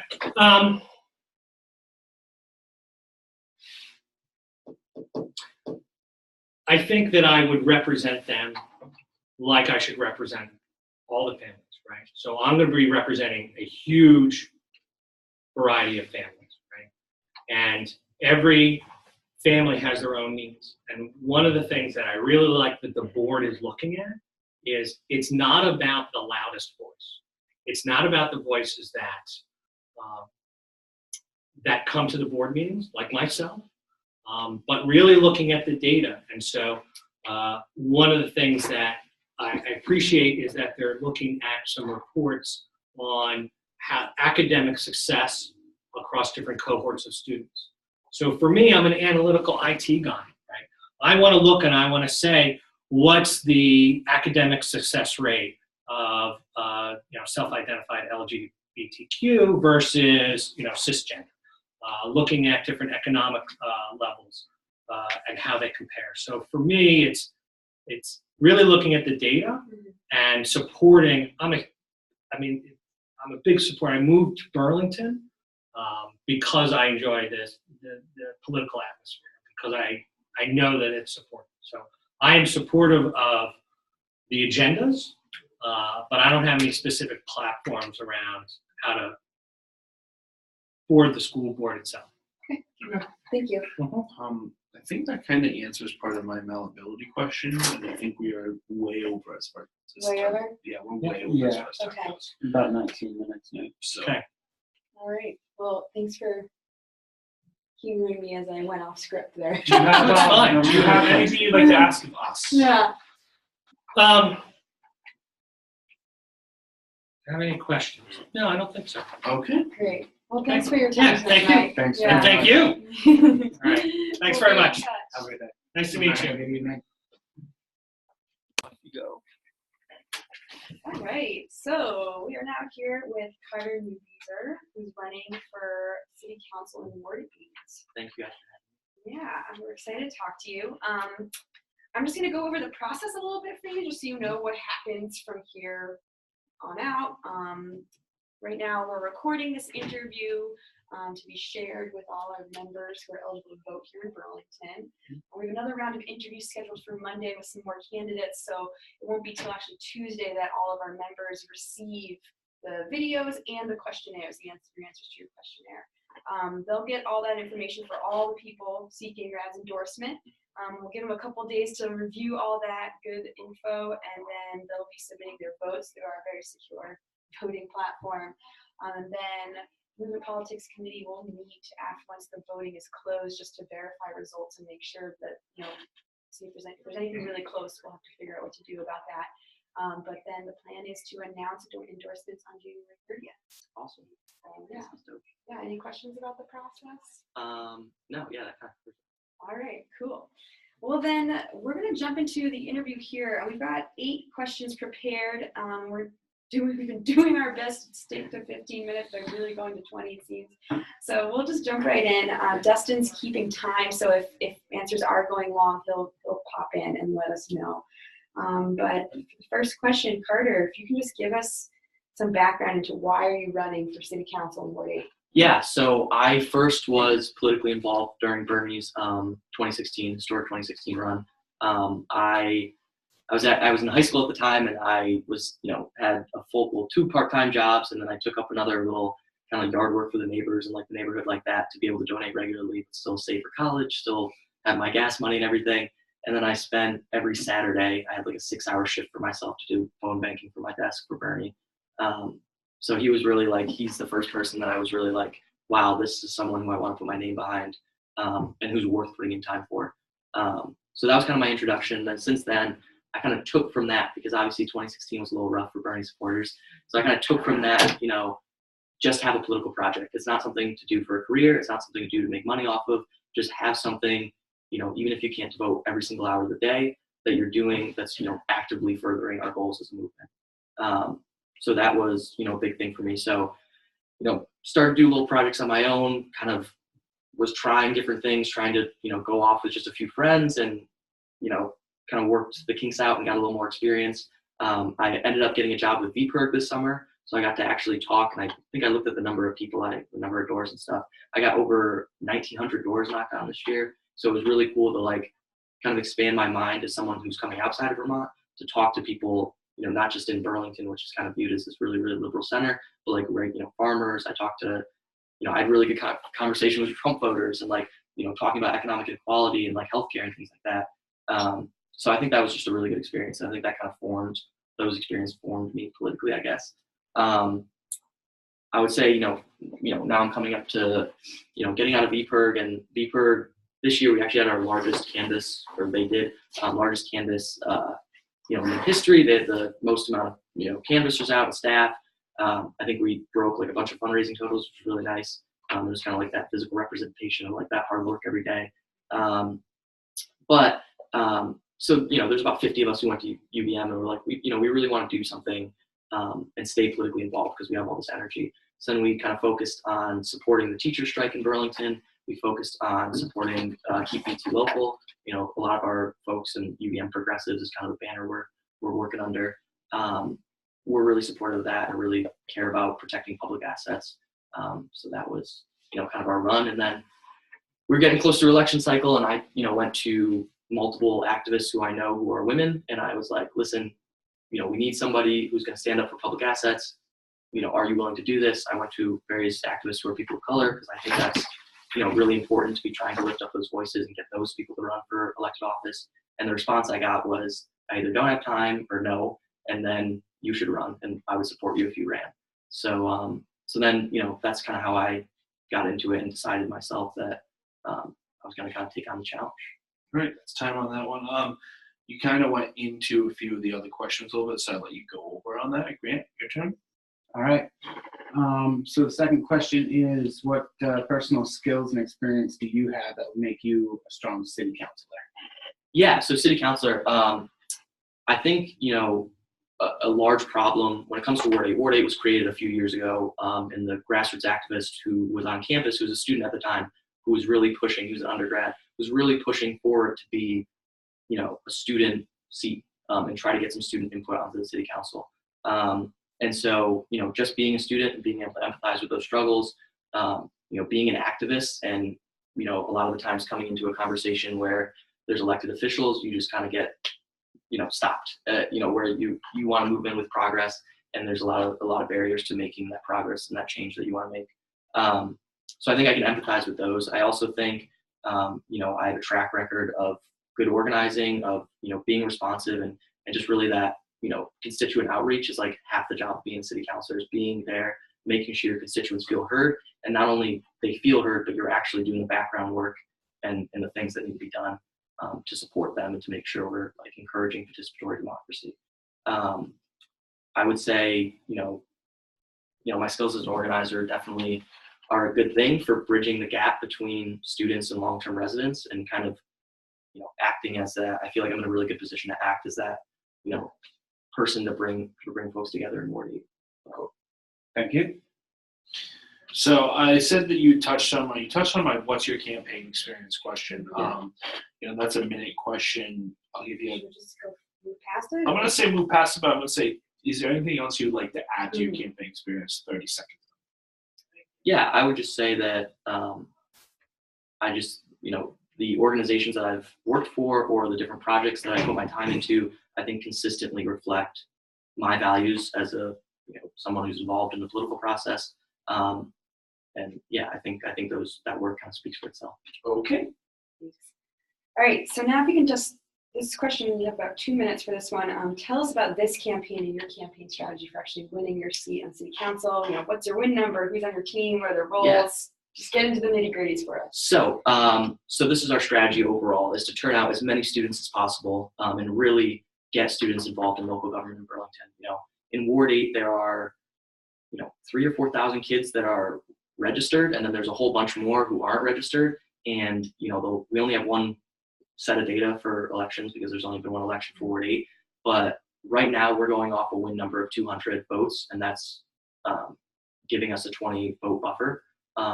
S6: I think that I would represent them like I should represent all the families, right? So I'm going to be representing a huge variety of families, right? And every family has their own needs. And one of the things that I really like that the board is looking at is it's not about the loudest voice. It's not about the voices that come to the board meetings, like myself, but really looking at the data. And so one of the things that I appreciate is that they're looking at some reports on how academic success across different cohorts of students. So for me, I'm an analytical IT guy, right? I want to look and I want to say, what's the academic success rate of self-identified LGBTQ versus cisgender? Looking at different economic levels and how they compare. So for me, it's really looking at the data and supporting. I'm a big supporter. I moved to Burlington because I enjoy the political atmosphere, because I know that it's supportive. So I am supportive of the agendas, but I don't have any specific platforms around how to board the school board itself.
S3: Okay, thank you.
S2: I think that kind of answers part of my malleability question, and I think we are way over as far as this
S3: Way
S2: time.
S3: over?
S2: Yeah, we're way over as far as time
S3: Okay.
S2: goes.
S4: About 19 minutes now.
S2: So,
S6: Okay.
S3: All right. Well, thanks for humoring me as I went off script there.
S2: do you have,
S6: That's fine.
S2: do you have anything you'd like to ask of us?
S3: Yeah.
S6: Have any questions? No, I don't think so.
S2: Okay.
S3: Great. Well, thanks for your time.
S6: Yeah, thank you.
S3: tonight.
S4: Thanks.
S3: Yeah.
S6: And thank you.
S3: All
S6: right. Thanks
S3: We'll
S6: very
S3: be in
S6: much.
S3: touch.
S4: Have a good day.
S6: Nice to meet
S4: Have a
S6: you.
S4: good evening.
S2: You go.
S3: All right, so we are now here with Carter Neubieser, who's running for City Council in Ward 8.
S7: Thank you.
S3: Yeah, we're excited to talk to you. I'm just going to go over the process a little bit for you, just so you know what happens from here on out. Right now, we're recording this interview to be shared with all our members who are eligible to vote here in Burlington. We have another round of interviews scheduled for Monday with some more candidates, so it won't be till actually Tuesday that all of our members receive the videos and the questionnaires, the answers to your questionnaire. They'll get all that information for all the people seeking RAD's endorsement. We'll give them a couple days to review all that good info, and then they'll be submitting their votes through our very secure voting platform. And then Movement Politics Committee will meet after once the voting is closed, just to verify results and make sure that, see if there's anything really close. We'll have to figure out what to do about that. But then the plan is to announce endorsements on January 30th.
S7: Awesome.
S3: Yeah. Yeah. Any questions about the process?
S7: No, yeah, that kind of.
S3: All right, cool. Well, then we're going to jump into the interview here. We've got 8 questions prepared. We've been doing our best to stick to 15 minutes. They're really going to 20, it seems. So we'll just jump right in. Dustin's keeping time, so if answers are going long, he'll pop in and let us know. But the first question, Carter, if you can just give us some background into why are you running for City Council in Ward 8?
S7: Yeah, so I first was politically involved during Bernie's 2016 historic 2016 run. I was in high school at the time, and I was had a full 2 part-time jobs, and then I took up another little kind of yard work for the neighbors and like the neighborhood like that to be able to donate regularly, but still save for college, still have my gas money and everything. And then I spent every Saturday, I had like a 6-hour shift for myself to do phone banking for my desk for Bernie. So he was really he's the first person that I was really like, wow, this is someone who I want to put my name behind, and who's worth putting in time for. So that was kind of my introduction. And since then, I kind of took from that, because obviously 2016 was a little rough for Bernie supporters. So I kind of took from that, just have a political project. It's not something to do for a career. It's not something to do to make money off of. Just have something, even if you can't vote every single hour of the day, that you're doing that's, actively furthering our goals as a movement. So that was, a big thing for me. So, started to do little projects on my own, kind of was trying different things, trying to, go off with just a few friends and, kind of worked the kinks out and got a little more experience. I ended up getting a job with VPIRG this summer. So I got to actually talk, and I think I looked at the number of people, the number of doors and stuff. I got over 1,900 doors knocked on this year. So it was really cool to kind of expand my mind as someone who's coming outside of Vermont to talk to people, not just in Burlington, which is kind of viewed as this really, really liberal center, but farmers. I talked to, I had really good conversation with Trump voters and talking about economic inequality and healthcare and things like that. So I think that was just a really good experience. And I think that kind of those experiences formed me politically, I guess. I would say, now I'm coming up to, getting out of VPIRG, and VPIRG this year we actually had our largest canvas, or they did largest canvas, in history. They had the most amount of, canvassers out and staff. I think we broke a bunch of fundraising totals, which was really nice. It was kind of that physical representation of that hard work every day. So, there's about 50 of us who went to UVM, and we're we really want to do something and stay politically involved because we have all this energy. So then we kind of focused on supporting the teacher strike in Burlington. We focused on supporting Keep BT Local. A lot of our folks in UVM Progressives is kind of the banner we're working under. We're really supportive of that and really care about protecting public assets. So that was, kind of our run. And then we're getting close to election cycle, and I, went to multiple activists who I know who are women, and I was like, listen, we need somebody who's going to stand up for public assets. Are you willing to do this? I went to various activists who are people of color, because I think that's, really important to be trying to lift up those voices and get those people to run for elected office. And the response I got was, I either don't have time or no, and then you should run, and I would support you if you ran. So, so then, that's kind of how I got into it and decided myself that I was going to kind of take on the challenge.
S2: Great, it's time on that one. You kind of went into a few of the other questions a little bit, so I'll let you go over on that. Grant, your turn.
S4: All right. So the second question is, what personal skills and experience do you have that would make you a strong city councilor?
S7: Yeah, so city councilor, I think, a large problem when it comes to Ward 8 was created a few years ago, and the grassroots activist who was on campus, who was a student at the time, who was really pushing, he was an undergrad, was really pushing for it to be, a student seat, and try to get some student input onto the city council. And so, just being a student and being able to empathize with those struggles, being an activist and, a lot of the times coming into a conversation where there's elected officials, you just kind of get, stopped, where you want to move in with progress, and there's a lot of barriers to making that progress and that change that you want to make. So I think I can empathize with those. I also think, I have a track record of good organizing, of, being responsive, and just really that, constituent outreach is like half the job of being city councilor, is being there, making sure your constituents feel heard, and not only they feel heard, but you're actually doing the background work and the things that need to be done to support them and to make sure we're like encouraging participatory democracy. I would say, my skills as an organizer definitely are a good thing for bridging the gap between students and long-term residents, and kind of, acting as that. I feel like I'm in a really good position to act as that, person to bring folks together in Ward 8.
S4: Thank you.
S2: So I said that you touched on my what's your campaign experience question.
S7: Yeah.
S2: That's a minute question. I'll give you.
S3: Should we just go move past it?
S2: I'm gonna say move past it, but I'm gonna say, is there anything else you'd like to add to your campaign experience? 30 seconds.
S7: Yeah, I would just say that the organizations that I've worked for or the different projects that I put my time into, I think consistently reflect my values as a someone who's involved in the political process. And yeah, I think that work kind of speaks for itself.
S2: Okay.
S3: All right, so now if you can this question, we have about 2 minutes for this one. Tell us about this campaign and your campaign strategy for actually winning your seat on city council. What's your win number? Who's on your team? What are their roles?
S7: Yeah.
S3: Just get into the nitty gritties for us.
S7: So, so this is our strategy overall, is to turn out as many students as possible, and really get students involved in local government in Burlington. In Ward 8, there are, 3,000 or 4,000 kids that are registered, and then there's a whole bunch more who aren't registered. And, we only have one set of data for elections because there's only been one election for Ward 8. But right now we're going off a win number of 200 votes, and that's giving us a 20 vote buffer,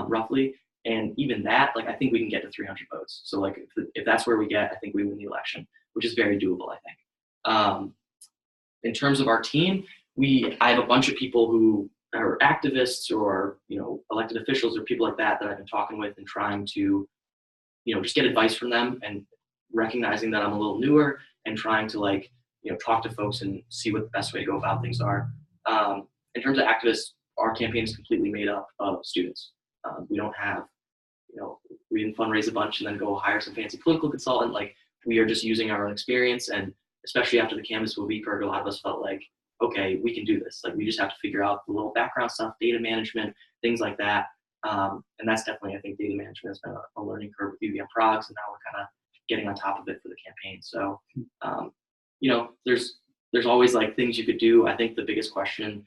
S7: roughly. And even that, I think we can get to 300 votes. So if that's where we get, I think we win the election, which is very doable, I think. In terms of our team, I have a bunch of people who are activists or, elected officials or people like that I've been talking with and trying to, just get advice from them, and recognizing that I'm a little newer and trying to talk to folks and see what the best way to go about things are. In terms of activists, our campaign is completely made up of students. We don't have, we didn't fundraise a bunch and then go hire some fancy political consultant. We are just using our own experience, and especially after the Canvas week, a lot of us felt like, okay, we can do this. We just have to figure out the little background stuff, data management, things like that. And that's definitely, I think data management has been a learning curve with UVM Progs, and now we're kind of getting on top of it for the campaign. So, there's always things you could do. I think the biggest question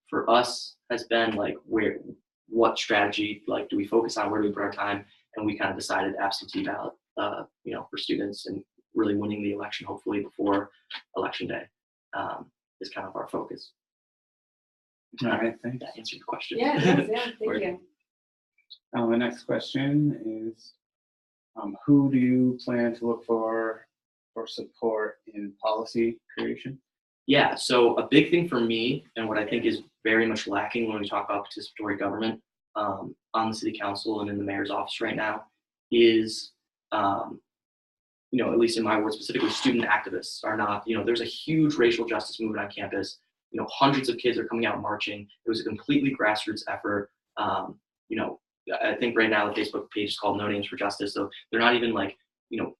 S7: for us has been what strategy do we focus on, where do we put our time? And we kind of decided absentee ballot, for students, and really winning the election, hopefully before election day, is kind of our focus.
S4: All right, thanks.
S7: That answered the question.
S3: Yeah, it does, yeah, thank you.
S4: The next question is, who do you plan to look for support in policy creation?
S7: Yeah, so a big thing for me, and what I think is very much lacking when we talk about participatory government on the city council and in the mayor's office right now, is, at least in my ward specifically, student activists are not, there's a huge racial justice movement on campus. Hundreds of kids are coming out marching. It was a completely grassroots effort. I think right now the Facebook page is called No Names for Justice. So they're not even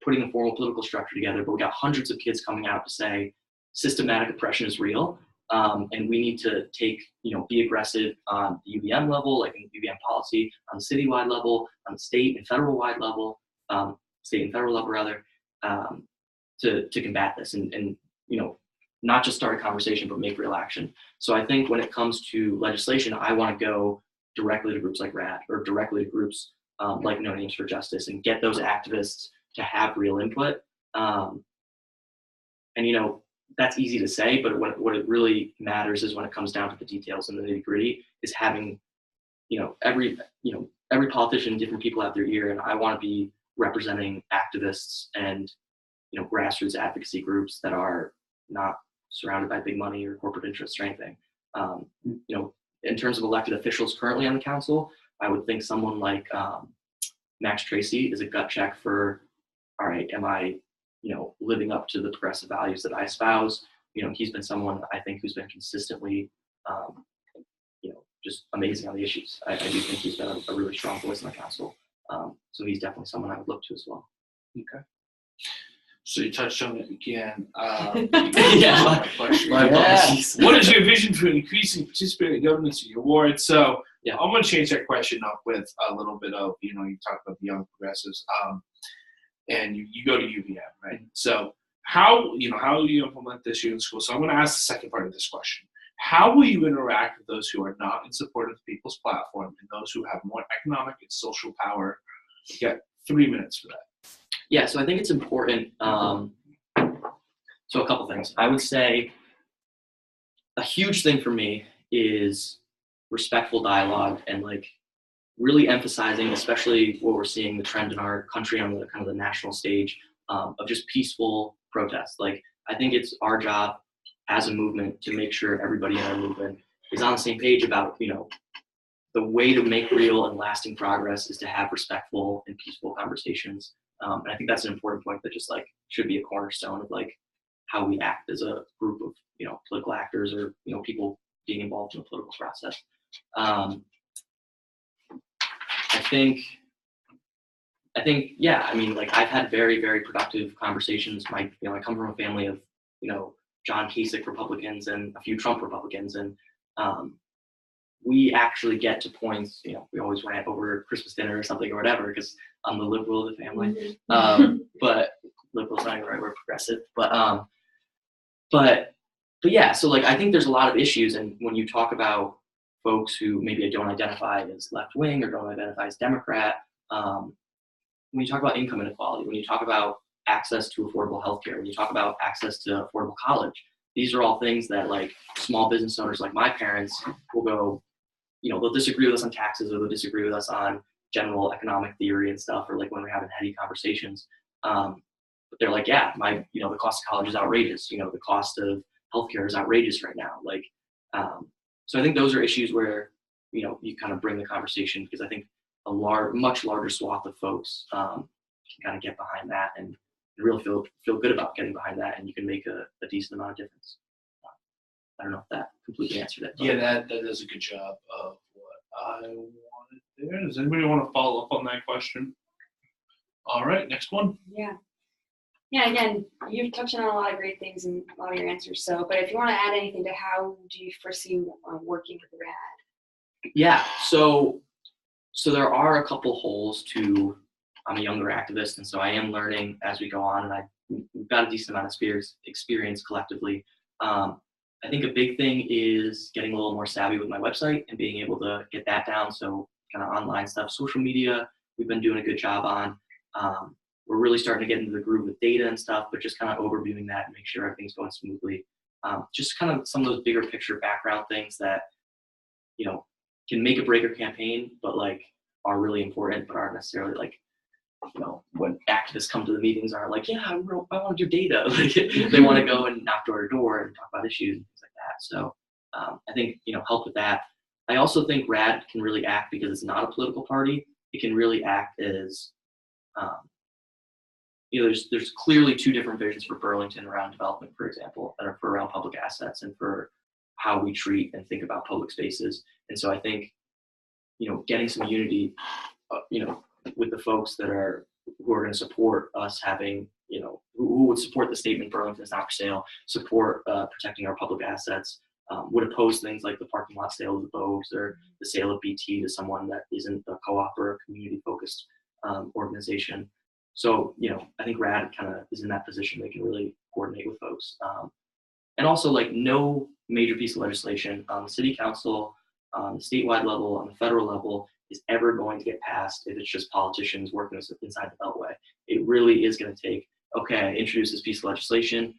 S7: putting a formal political structure together, but we got hundreds of kids coming out to say systematic oppression is real. And we need to be aggressive on the UVM level, in UVM policy, on the citywide level, on the state and federal level, to combat this. And not just start a conversation, but make real action. So I think when it comes to legislation, I want to go directly to groups like RAD or directly to groups like No Names for Justice and get those activists to have real input. And, you know, that's easy to say, but what it really matters is when it comes down to the details and the nitty gritty is having, every politician, different people have their ear, and I want to be representing activists and, grassroots advocacy groups that are not surrounded by big money or corporate interests or anything. In terms of elected officials currently on the council, I would think someone like Max Tracy is a gut check for, all right, am I, living up to the progressive values that I espouse? He's been someone I think who's been consistently, just amazing on the issues. I do think he's been a really strong voice in the council. So he's definitely someone I would look to as well.
S2: Okay. So you touched on it again.
S7: Yeah,
S2: my question.
S7: my apologies.
S2: What is your vision for increasing participatory governance in your ward? So
S7: Yeah.
S2: I'm going to change that question up with a little bit of, you talk about the young progressives, and you go to UVM, right? So how do you implement this here in school? So I'm going to ask the second part of this question. How will you interact with those who are not in support of the People's Platform and those who have more economic and social power? You got 3 minutes for that.
S7: Yeah, so I think it's important. So a couple things. I would say a huge thing for me is respectful dialogue and really emphasizing, especially what we're seeing the trend in our country on the kind of the national stage of just peaceful protest. I think it's our job as a movement to make sure everybody in our movement is on the same page about, the way to make real and lasting progress is to have respectful and peaceful conversations. And I think that's an important point that just should be a cornerstone of how we act as a group of, political actors or, people being involved in the political process. I think, yeah, I've had very, very productive conversations. I come from a family of, John Kasich Republicans and a few Trump Republicans. And we actually get to points, we always rant over Christmas dinner or something or whatever, because I'm the liberal of the family. But liberal's not even the right word, progressive. But yeah, so I think there's a lot of issues. And when you talk about folks who maybe don't identify as left wing or don't identify as Democrat, when you talk about income inequality, when you talk about access to affordable healthcare, when you talk about access to affordable college, these are all things that small business owners like my parents will go, they'll disagree with us on taxes or they'll disagree with us on general economic theory and stuff, or when we're having heady conversations. But they're yeah, the cost of college is outrageous. The cost of healthcare is outrageous right now. So I think those are issues where, you kind of bring the conversation, because I think a much larger swath of folks can kind of get behind that and really feel good about getting behind that, and you can make a decent amount of difference. I don't know if that completely answered it.
S2: Yeah, that does a good job of what I wanted there. Does anybody want to follow up on that question? All right, next one.
S3: Yeah, again, you've touched on a lot of great things in a lot of your answers. So, but if you want to add anything to how do you foresee working with RAD?
S7: Yeah, so there are a couple holes to. I'm a younger activist, and so I am learning as we go on, and we've got a decent amount of experience collectively. I think a big thing is getting a little more savvy with my website and being able to get that down. So kind of online stuff, social media, we've been doing a good job on. We're really starting to get into the groove with data and stuff, but just kind of overviewing that and make sure everything's going smoothly. Just kind of some of those bigger picture background things that, can make a break a campaign, but are really important, but aren't necessarily when activists come to the meetings aren't yeah, I want to do data. They want to go and knock door to door and talk about issues and things like that. So I think, help with that. I also think RAD can really act, because it's not a political party. It can really act as, there's clearly two different visions for Burlington around development, for example, that are for around public assets and for how we treat and think about public spaces. And so I think, getting some unity, with the folks who are going to support us having, who would support the statement Burlington is not for sale, support protecting our public assets, would oppose things like the parking lot sale of the Bogues or the sale of BT to someone that isn't a co-op or a community-focused organization. So, I think RAD kind of is in that position. They can really coordinate with folks. and also like no major piece of legislation on the city council, on the statewide level, on the federal level is ever going to get passed if it's just politicians working inside the Beltway. It really is going to take, okay, I introduce this piece of legislation,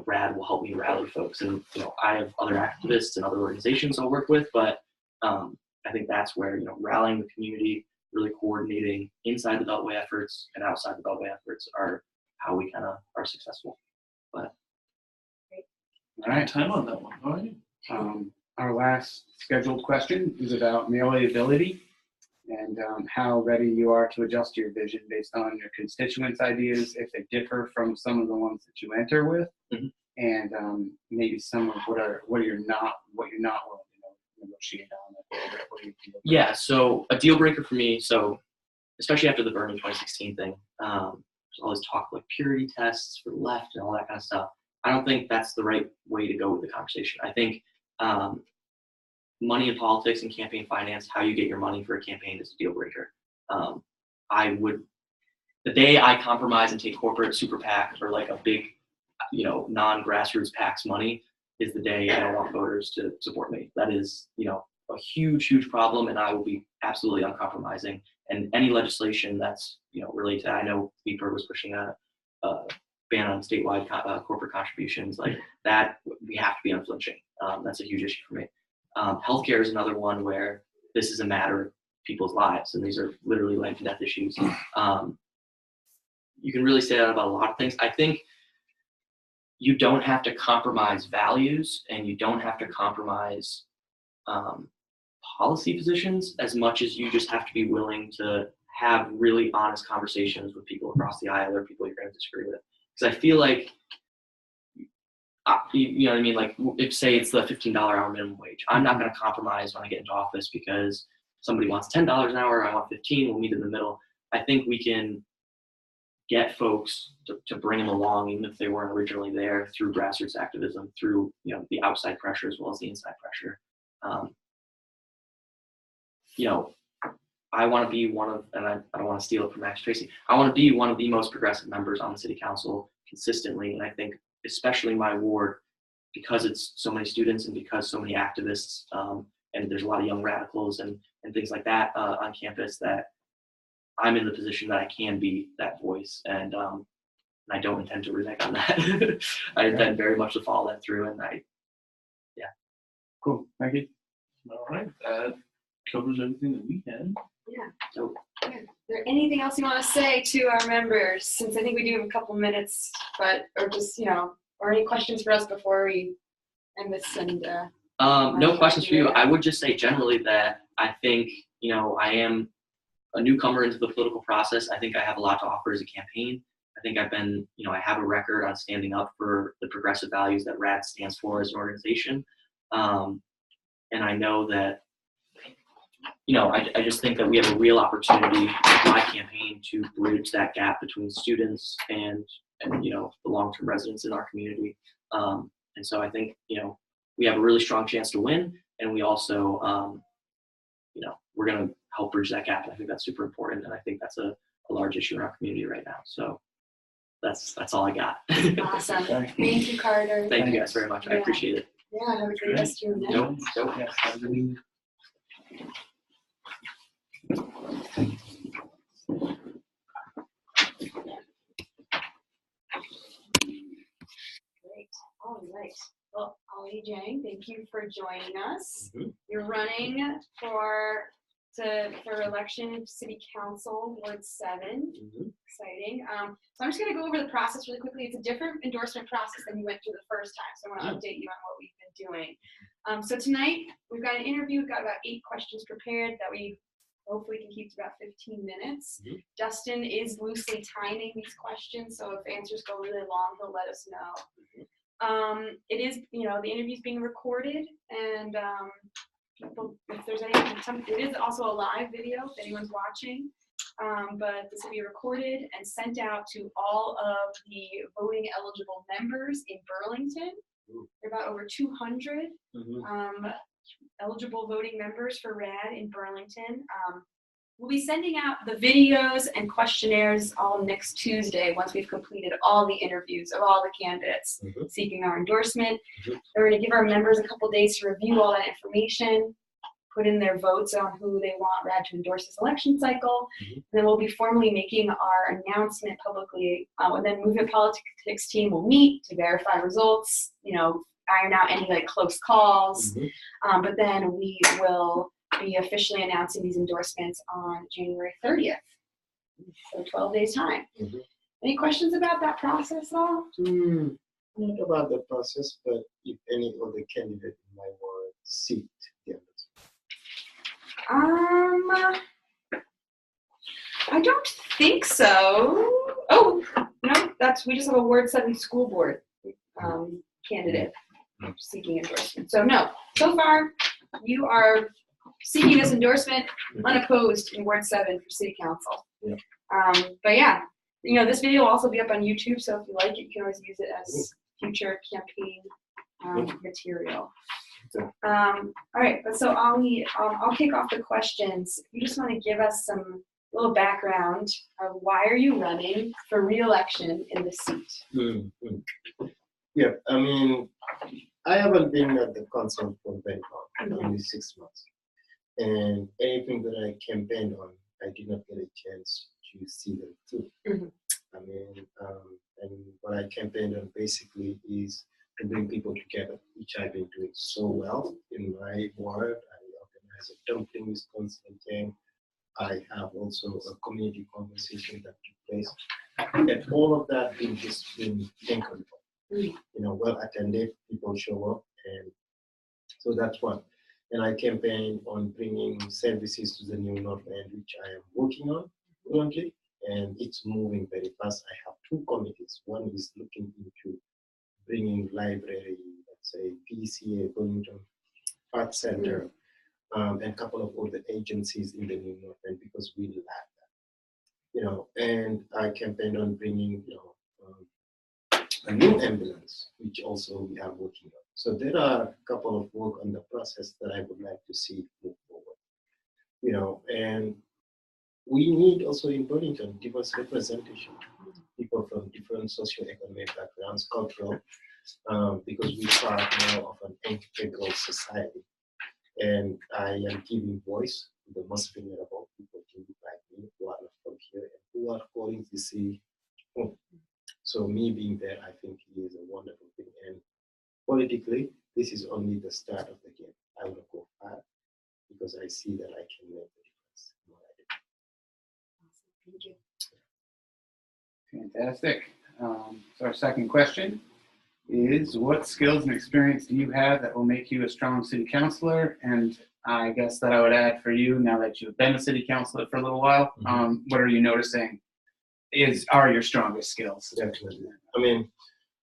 S7: RAD will help me rally folks. And, I have other activists and other organizations I'll work with, but I think that's where, rallying the community, really coordinating inside the Beltway efforts and outside the Beltway efforts are how we kind of are successful. But
S4: All right.
S2: Time on that one. All right.
S4: Our last scheduled question is about malleability and how ready you are to adjust your vision based on your constituents' ideas if they differ from some of the ones that you enter with, and maybe some of what you're not willing to negotiate on. What do you feel?
S7: yeah, so a deal breaker for me. So especially after the Bernie 2016 thing, there's all this talk like purity tests for the left and all that kind of stuff. I don't think that's the right way to go with the conversation. I think money in politics and campaign finance, how you get your money for a campaign is a deal breaker. The day I compromise and take corporate super PAC or like a big, non-grassroots PAC's money is the day I don't want voters to support me. That is, a huge, huge problem, and I will be absolutely uncompromising. And any legislation that's, related to, I know BPER was pushing a ban on statewide corporate contributions, like that, we have to be unflinching. That's a huge issue for me. Healthcare is another one where this is a matter of people's lives, and these are literally life and death issues. You can really say that about a lot of things. I think you don't have to compromise values, and you don't have to compromise policy positions as much as you just have to be willing to have really honest conversations with people across the aisle or people you're going to disagree with. Because I feel like, you know what I mean? Like, if say it's the $15 hour minimum wage, I'm not going to compromise when I get into office because somebody wants $10 an hour, I want 15, we'll meet in the middle. I think we can get folks to bring them along, even if they weren't originally there, through grassroots activism, through the outside pressure as well as the inside pressure. I want to be one of, and I don't want to steal it from Max Tracy, I want to be one of the most progressive members on the city council consistently. And I think especially my ward, because it's so many students and because so many activists, and there's a lot of young radicals and things like that on campus, that I'm in the position that I can be that voice. And I don't intend to renege on that. I intend very much to follow that through. And
S4: Cool. Thank you.
S2: All right. That covers everything that we can.
S3: Yeah.
S7: So,
S3: Is there anything else you want to say to our members? Since I think we do have a couple minutes, or any questions for us before we end this? And
S7: no questions for you. I would just say generally that I think, I am a newcomer into the political process. I think I have a lot to offer as a campaign. I think I've been, I have a record on standing up for the progressive values that RAD stands for as an organization. And I know that, I just think that we have a real opportunity with my campaign to bridge that gap between students and the long-term residents in our community. And so I think, we have a really strong chance to win, and we also, we're going to help bridge that gap. And I think that's super important, and I think that's a large issue in our community right now. So that's all I got.
S3: Awesome. Thank you, Carter.
S7: Thank you guys very much. I appreciate it.
S3: Yeah, have a great rest of your night.
S7: Nope.
S4: Yes, have a good evening.
S3: Great. All right. Well, Ali Dieng, thank you for joining us.
S1: Mm-hmm.
S3: You're running for election City Council Ward 7.
S1: Mm-hmm.
S3: Exciting. So I'm just going to go over the process really quickly. It's a different endorsement process than you went through the first time. So I want to update you on what we've been doing. So tonight we've got an interview. We've got about 8 questions prepared that we hopefully can keep to about 15 minutes.
S1: Mm-hmm.
S3: Dustin is loosely timing these questions, so if answers go really long, he'll let us know.
S1: Mm-hmm.
S3: It is, the interview's being recorded, and people, if there's it is also a live video if anyone's watching, but this will be recorded and sent out to all of the voting eligible members in Burlington. There are about over 200 eligible voting members for RAD in Burlington. we'll be sending out the videos and questionnaires all next Tuesday once we've completed all the interviews of all the candidates seeking our endorsement. We're going to give our members a couple days to review all that information, put in their votes on who they want RAD to endorse this election cycle. And then we'll be formally making our announcement publicly. And then Movement Politics team will meet to verify results, iron out any close calls. But then we will be officially announcing these endorsements on January 30th. So 12 days time. Any questions about that process at all?
S8: Not about the process, but if any other candidate in my ward seek the
S3: I don't think so. Oh, no, we just have a Ward 7 school board candidate seeking endorsement. So no, so far you are seeking this endorsement unopposed in Ward 7 for City Council. But yeah, this video will also be up on YouTube, so if you like it, you can always use it as future campaign material. All right, so I'll kick off the questions. You just want to give us some little background of why are you running for re-election in this seat?
S8: Yeah, I mean, I haven't been at the council for very long, only 6 months. And anything that I campaigned on, I did not get a chance to see them through. I mean, and what I campaigned on basically is to bring people together, which I've been doing so well in my ward. I organize a dumpling Wisconsin Dieng. I have also a community conversation that took place. And all of that being incredible. Well attended, people show up, and so that's one. And I campaign on bringing services to the New North End, which I am working on currently, and it's moving very fast. I have 2 committees. One is looking into bringing library, let's say PCA, Burlington Art Center, and a couple of other agencies in the New North End because we lack that. And I campaigned on bringing, a new ambulance, which also we are working on. So there are a couple of work on the process that I would like to see move forward. And we need also in Burlington diverse representation, people from different socioeconomic backgrounds, cultural, because we are now of an integral society. And I am giving voice to the most vulnerable people like me who are not from here and who are calling to see home. So me being there, I think is a wonderful thing. And politically, this is only the start of the game. I will go far because I see that I can make the difference in what I do.
S3: Thank you.
S4: Fantastic. So our second question is, what skills and experience do you have that will make you a strong city councilor? And I guess that I would add for you, now that you've been a city councilor for a little while, what are you noticing are your strongest skills?
S8: Definitely. I mean,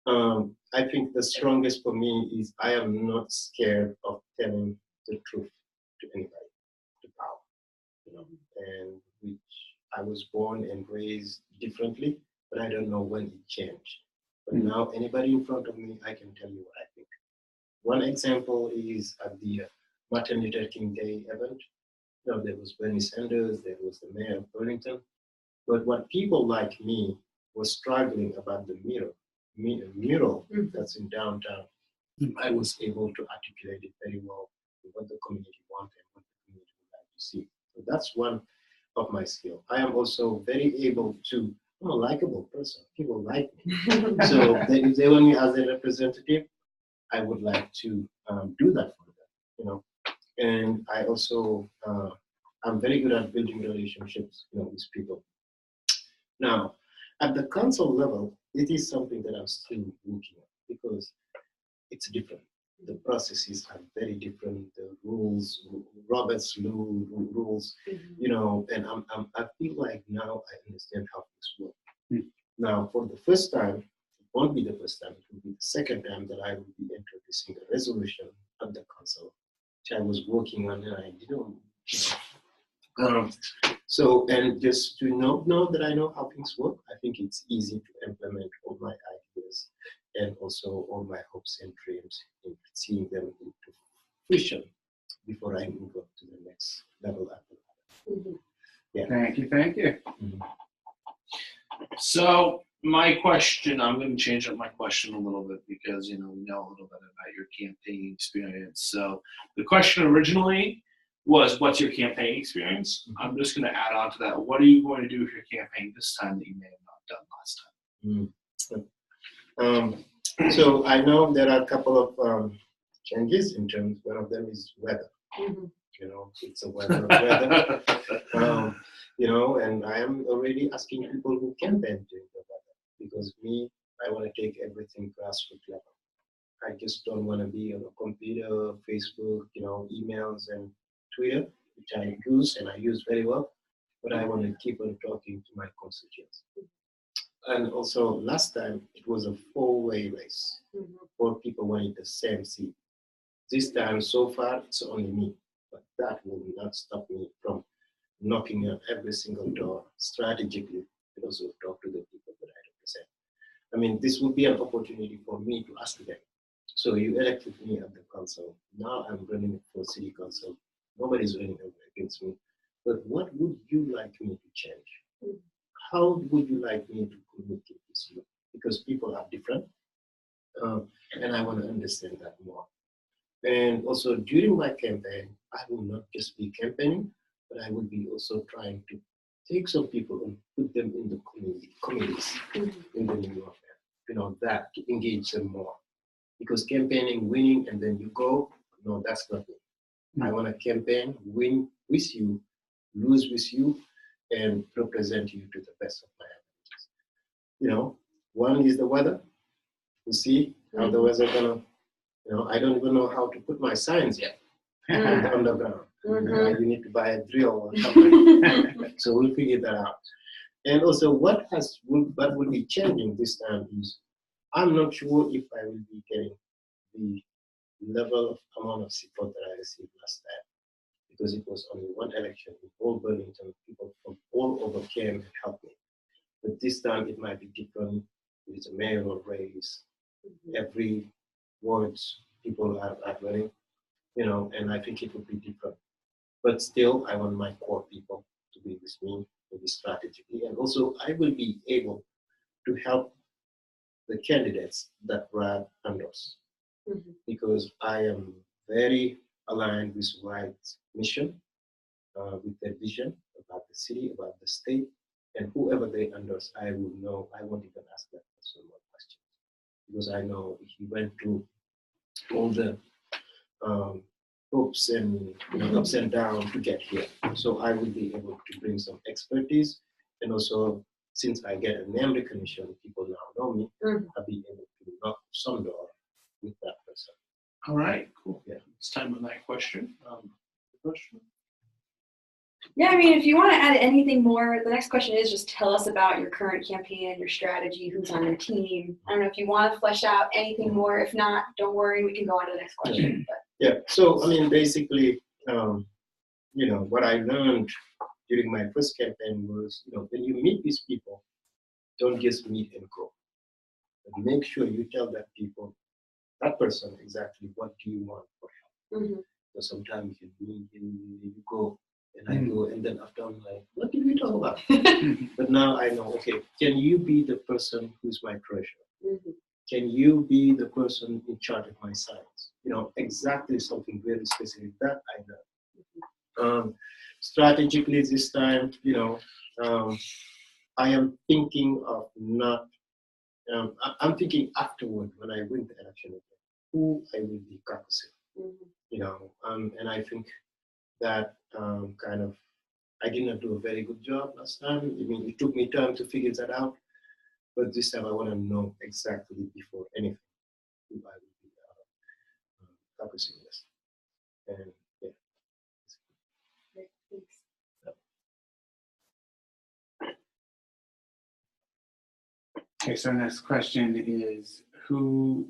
S8: I think the strongest for me is I am not scared of telling the truth to anybody, to power, and which I was born and raised differently, but I don't know when it changed. But now anybody in front of me, I can tell you what I think. One example is at the Martin Luther King Day event. There was Bernie Sanders, there was the mayor of Burlington. But what people like me were struggling about the mural that's in downtown, I was able to articulate it very well, what the community wanted, what the community would like to see. So that's one of my skills. I am also very able to, I'm a likable person. People like me. So if they want me as a representative, I would like to do that for them, And I also, I'm very good at building relationships, with people. Now, at the council level, it is something that I'm still working on because it's different. The processes are very different. The rules, Robert's rules, and I feel like now I understand how things work. Now, for the first time, it won't be the first time, it will be the second time that I will be introducing a resolution at the council, which I was working on and I didn't. So, and just to know that I know how things work, I think it's easy to implement all my ideas and also all my hopes and dreams in seeing them into fruition before I move up to the next level after that.
S4: Thank you, thank you.
S2: So my question, I'm going to change up my question a little bit because, we know a little bit about your campaign experience. So the question originally was, what's your campaign experience? I'm just going to add on to that. What are you going to do with your campaign this time that you may have not done last time?
S8: So I know there are a couple of changes in terms. One of them is weather. It's a weather. And I am already asking people who campaign during the weather, because me, I want to take everything grassroots level. I just don't want to be on a computer, Facebook, emails and Twitter, which I use and I use very well, but I want to keep on talking to my constituents. And also last time it was a four-way race. 4 people wanted the same seat. This time so far it's only me, but that will not stop me from knocking on every single door strategically, and also talk to the people that I represent. I mean, this would be an opportunity for me to ask them. So you elected me at the council. Now I'm running for city council. Nobody's running against me. But what would you like me to change? How would you like me to communicate with you? Because people are different, and I want to understand that more. And also during my campaign, I will not just be campaigning, but I will be also trying to take some people and put them in the committees in the New York, that to engage them more. Because campaigning, winning, and then you go, no, that's not me. I want to campaign, win with you, lose with you, and represent you to the best of my abilities. One is the weather. You see how the weather gonna, I don't even know how to put my signs yet on the underground. You need to buy a drill or something. So we'll figure that out. And also what will be changing this time is, I'm not sure if I will be getting the level of amount of support that I received last time, because it was only one election in all Burlington. People from all over came and helped me. But this time it might be different. It's a mayoral race. Every ward people are running, and I think it would be different. But still, I want my core people to be with me, maybe strategically. And also, I will be able to help the candidates that Brad endorse, because I am very aligned with White's mission, with their vision about the city, about the state, and whoever they endorse, I will know. I won't even ask that person more questions, because I know he went through all the ups and downs to get here. So I will be able to bring some expertise, and also since I get a name recognition, people now know me. I'll be able to knock some door with that person.
S2: All right, cool.
S8: Yeah.
S2: It's time on that question.
S3: Yeah, I mean, if you want to add anything more, the next question is just tell us about your current campaign, your strategy, who's on your team. I don't know if you want to flesh out anything more. If not, don't worry, we can go on to the next question.
S8: Yeah, so I mean, basically, what I learned during my first campaign was, when you meet these people, don't just meet and go. But make sure you tell that person exactly what do you want for help. Because sometimes you go, and I go, and then after I'm like, what did we talk about? But now I know, okay, can you be the person who's my treasurer? Can you be the person in charge of my science? Exactly something very specific that I know. Strategically this time, I am thinking of not, I'm thinking afterward when I win the election again, who I will be caucusing. And I think that I did not do a very good job last time. I mean, it took me time to figure that out, but this time I want to know exactly before anything who I will be focusing this. And yeah.
S3: Great, thanks.
S4: Okay, so next question is who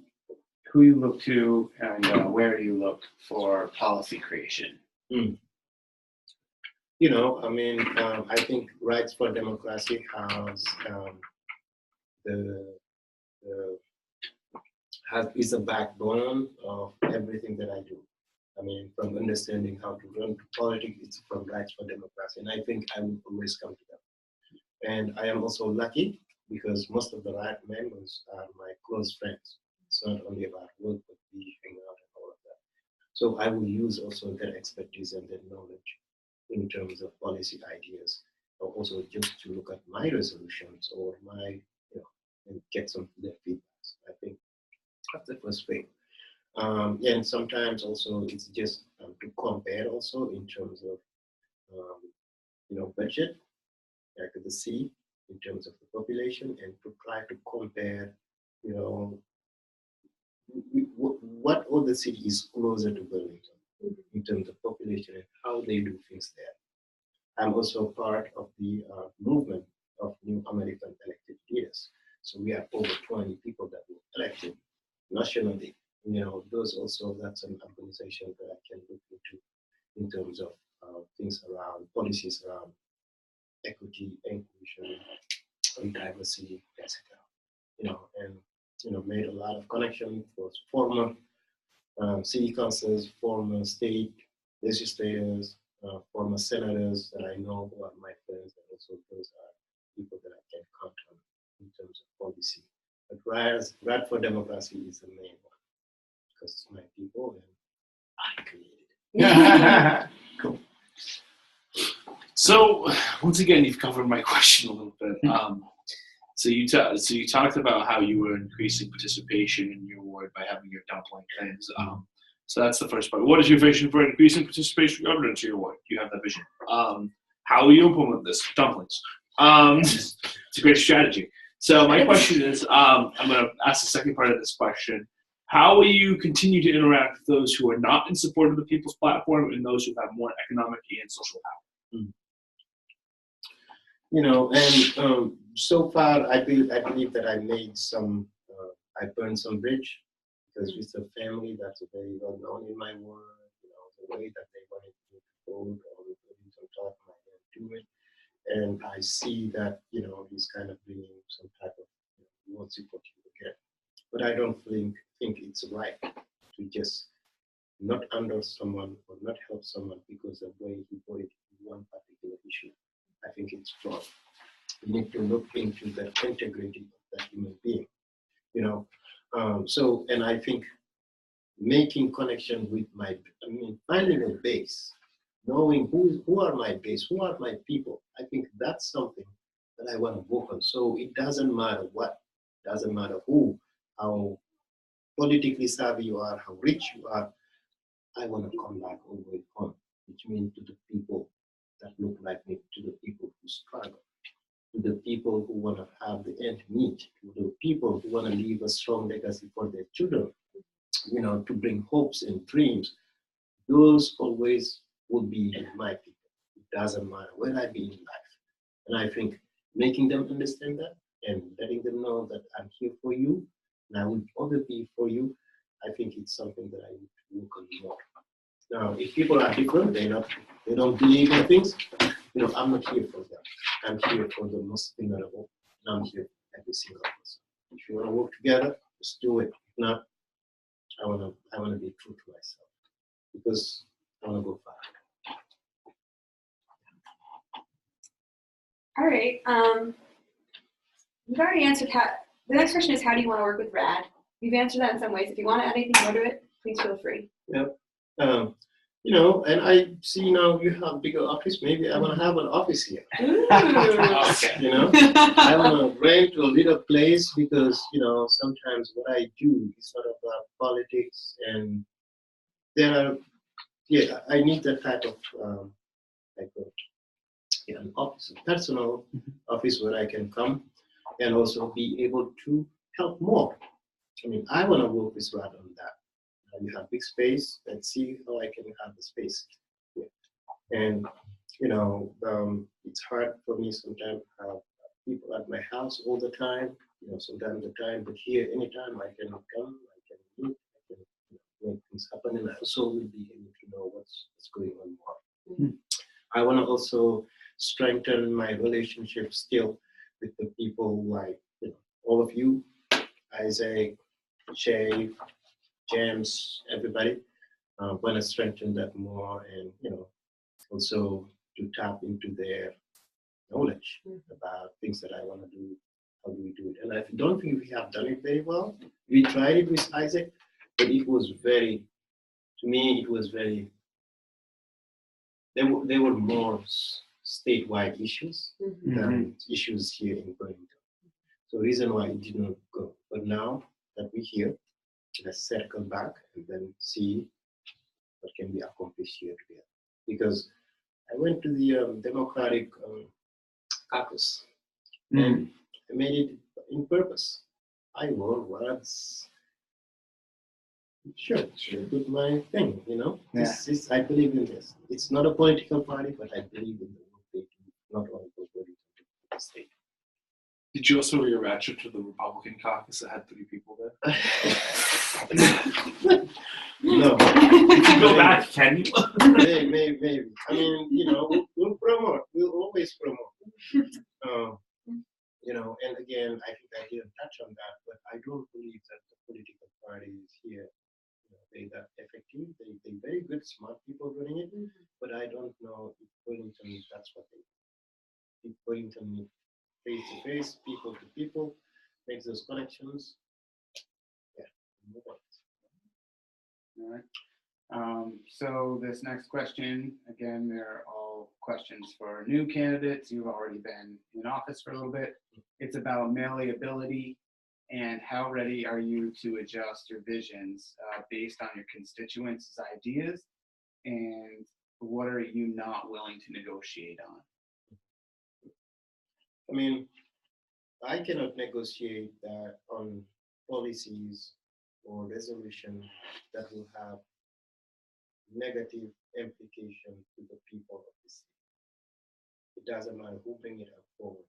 S4: you look to and where do you look for policy creation?
S8: I think Rights for Democracy is a backbone of everything that I do. I mean, from understanding how to run politics, it's from Rights for Democracy. And I think I will always come to them. And I am also lucky because most of the right members are my close friends. It's not only about work, but we hang out and all of that. So I will use also their expertise and their knowledge in terms of policy ideas, or also just to look at my resolutions or my, and get some of their feedbacks. I think that's the first thing. And sometimes also it's just to compare also in terms of, budget, like the city, in terms of the population, and to try to compare, what other city is closer to Burlington in terms of population and how they do things there. I'm also part of the movement of New American Elected Leaders. So we have over 20 people that were elected nationally. Those also, that's an organization that I can look into in terms of things around policies around equity, inclusion, and diversity, etc. And made a lot of connections with former city councils, former state legislators, former senators that I know who are my friends, and also those are people that I can count on in terms of policy. But Right for Democracy is the main one because it's my people and I created it.
S2: Cool. So once again, you've covered my question a little bit. So you talked about how you were increasing participation in your ward by having your dumpling things. So that's the first part. What is your vision for increasing participation governance in your ward? Do you have that vision? How will you implement this? Dumplings. It's a great strategy. So my question is, I'm going to ask the second part of this question. How will you continue to interact with those who are not in support of the People's Platform and those who have more economic and social power?
S8: And so far, I believe that I made some, I burned some bridge because with the family, that's very well known in my world. The way that they wanted to vote or some talk, I didn't do it. And I see that, he's kind of bringing some type of, won't support you again. But I don't think it's right to just not under someone or not help someone because of the way he voted in one particular issue. I think it's wrong. We need to look into the integrity of that human being, and I think making connection with finding a base, knowing who are my base, who are my people. I think that's something that I want to work on. So it doesn't matter what, doesn't matter who, how politically savvy you are, how rich you are. I want to come back all the way home, which means to the people that look like me, to the people who struggle, to the people who want to have the end meet, to the people who want to leave a strong legacy for their children, to bring hopes and dreams. Those always will be my people. It doesn't matter where I be in life. And I think making them understand that and letting them know that I'm here for you and I will always be for you, I think it's something that I need to work on more. Now, if people are different, they don't believe in things, I'm not here for them. I'm here for the most vulnerable, and I'm here for every single person. If you want to work together, just do it. If not, I want to be true to myself because I want to go far.
S3: All right. You've already answered the next question is how do you want to work with RAD? You've answered that in some ways. If you want to add anything more to it, please feel free.
S8: Yeah. And I see now you have bigger office. Maybe I want to have an office here.
S2: Okay.
S8: I want to rent to a little place because, sometimes what I do is sort of about politics and I need that type of, an office, a personal office where I can come and also be able to help more. I want to work with Rad on that. You have big space, let's see how I can have the space. Yeah. And, it's hard for me sometimes to have people at my house all the time, sometimes the time, but here, anytime I can come, I can meet, I can make things happen, and I also will be able to know what's going on more. Mm-hmm. I want to also strengthen my relationship still with the people like, all of you, Isaac, Shay, James, everybody. want to strengthen that more, and also to tap into their knowledge about things that I want to do. How do we do it? And I don't think we have done it very well. We tried it with Isaac, but it was very, to me, it was very. There were more statewide issues than issues here in Burlington. So reason why it did not go. But now that we're here, let's circle back and then see what can be accomplished here together. Because I went to the Democratic caucus and I made it in purpose. I wore words. Sure, put my thing, I believe in this. It's not a political party, but I believe in the work they do, not only for Burlington, but the state.
S2: Did you also wear your ratchet to the Republican caucus that had 3 people there?
S8: No.
S2: Go back, can you?
S8: Maybe. I mean, we'll promote. We'll always promote. And again, I think I didn't touch on that, but I don't believe that the political parties here, they're that effective. They're very good, smart people running it, but I don't know if Burlington, that's what they do. If Burlington face to face, people to people, makes those connections. Yeah, move on.
S4: All right. So this next question, again, they're all questions for new candidates. You've already been in office for a little bit. It's about malleability and how ready are you to adjust your visions based on your constituents' ideas, and what are you not willing to negotiate on?
S8: I mean, I cannot negotiate that on policies or resolution that will have negative implication to the people of the state. It doesn't matter who bring it up forward,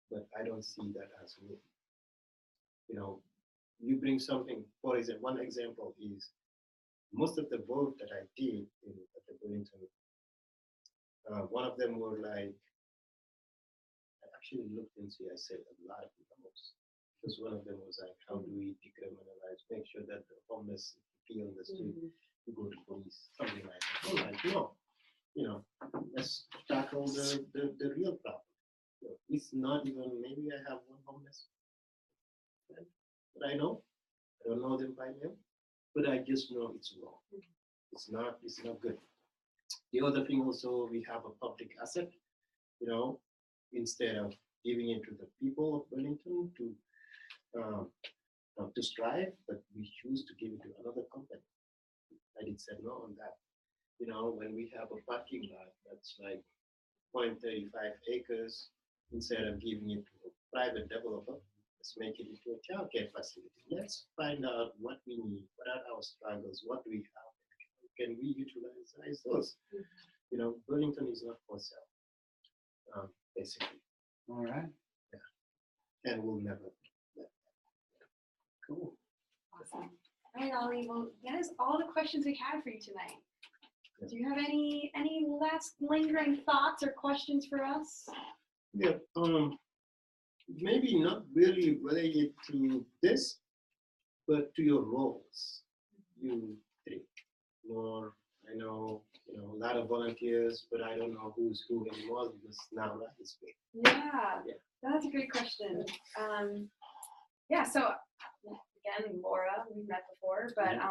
S8: but I don't see that as me. You bring something, for example, one example is most of the vote that I did at the Burlington, one of them were like, I actually looked into it, I said a lot of numbers. Because one of them was like, how do we decriminalize, make sure that the homeless feel on the street, you go to police, something like that. I'm like, no, let's tackle the real problem. It's not even, maybe I have one homeless friend that I know. I don't know them by name, but I just know it's wrong. It's not good. The other thing also, we have a public asset, instead of giving it to the people of Burlington to strive, but we choose to give it to another company. I did say no on that. When we have a parking lot that's like 0.35 acres, instead of giving it to a private developer, let's make it into a childcare facility. Let's find out what we need, what are our struggles, what do we have, can we utilize those? Burlington is not for sale, basically.
S4: All right.
S8: Yeah. And we'll never let that. Cool.
S3: Awesome. All right, Ollie. Well, that is all the questions we had for you tonight. Do you have any last lingering thoughts or questions for us?
S8: Yeah. Maybe not really related to this, but to your roles. You think more. I know, a lot of volunteers, but I don't know who's who anymore because now that is big.
S3: Yeah, that's a great question. So again, Laura, we've met before, but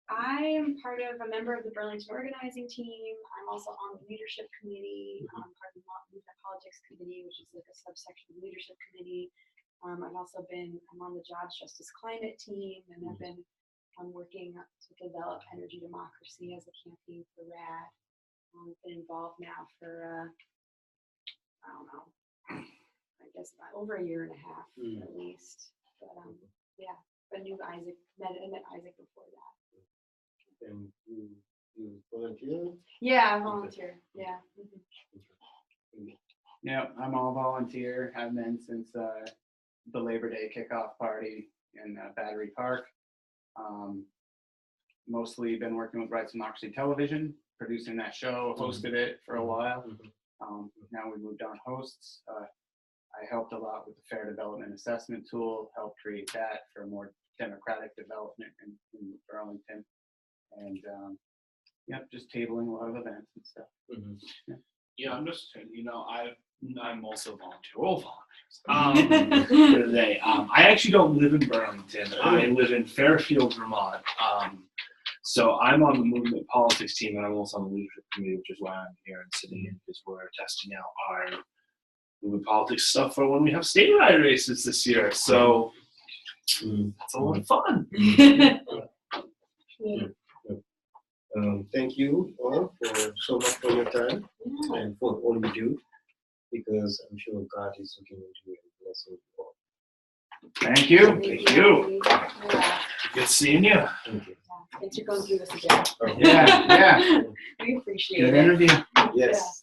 S3: I am a member of the Burlington organizing team. I'm also on the leadership committee. I'm part of the movement politics committee, which is like a subsection of the leadership committee. I'm on the jobs justice climate team, and I'm working to develop energy democracy as a campaign for RAD. I've been involved now for, I don't know, I guess about over a year and a half at least. But I knew Isaac, met Isaac before that.
S8: And you volunteer?
S3: Yeah, I volunteer. Yeah.
S4: Yeah, I'm all volunteer. Have been since the Labor Day kickoff party in Battery Park. Mostly been working with Rights and Democracy Television, producing that show, hosted it for a while. Now we moved on hosts. I helped a lot with the Fair Development Assessment Tool, helped create that for more democratic development in Burlington. And Yep, just tabling a lot of events and stuff.
S8: Mhm.
S2: Yeah, I'm just, I'm also volunteer. We're all volunteers. For today, I actually don't live in Burlington. I live in Fairfield, Vermont. So I'm on the movement politics team, and I'm also on the leadership committee, which is why I'm here and sitting in, because we're testing out our movement politics stuff for when we have statewide races this year. So that's a lot of fun.
S8: Thank you all for so much for your time and for all you do, because I'm sure God is looking into you and blessing you all.
S2: Thank you. Thank you.
S3: Yeah.
S2: Good seeing you.
S8: Thank you.
S3: Thanks for going through this again.
S8: Okay.
S4: Yeah, yeah.
S3: We appreciate
S4: Good
S3: it.
S4: interview.
S8: Yes.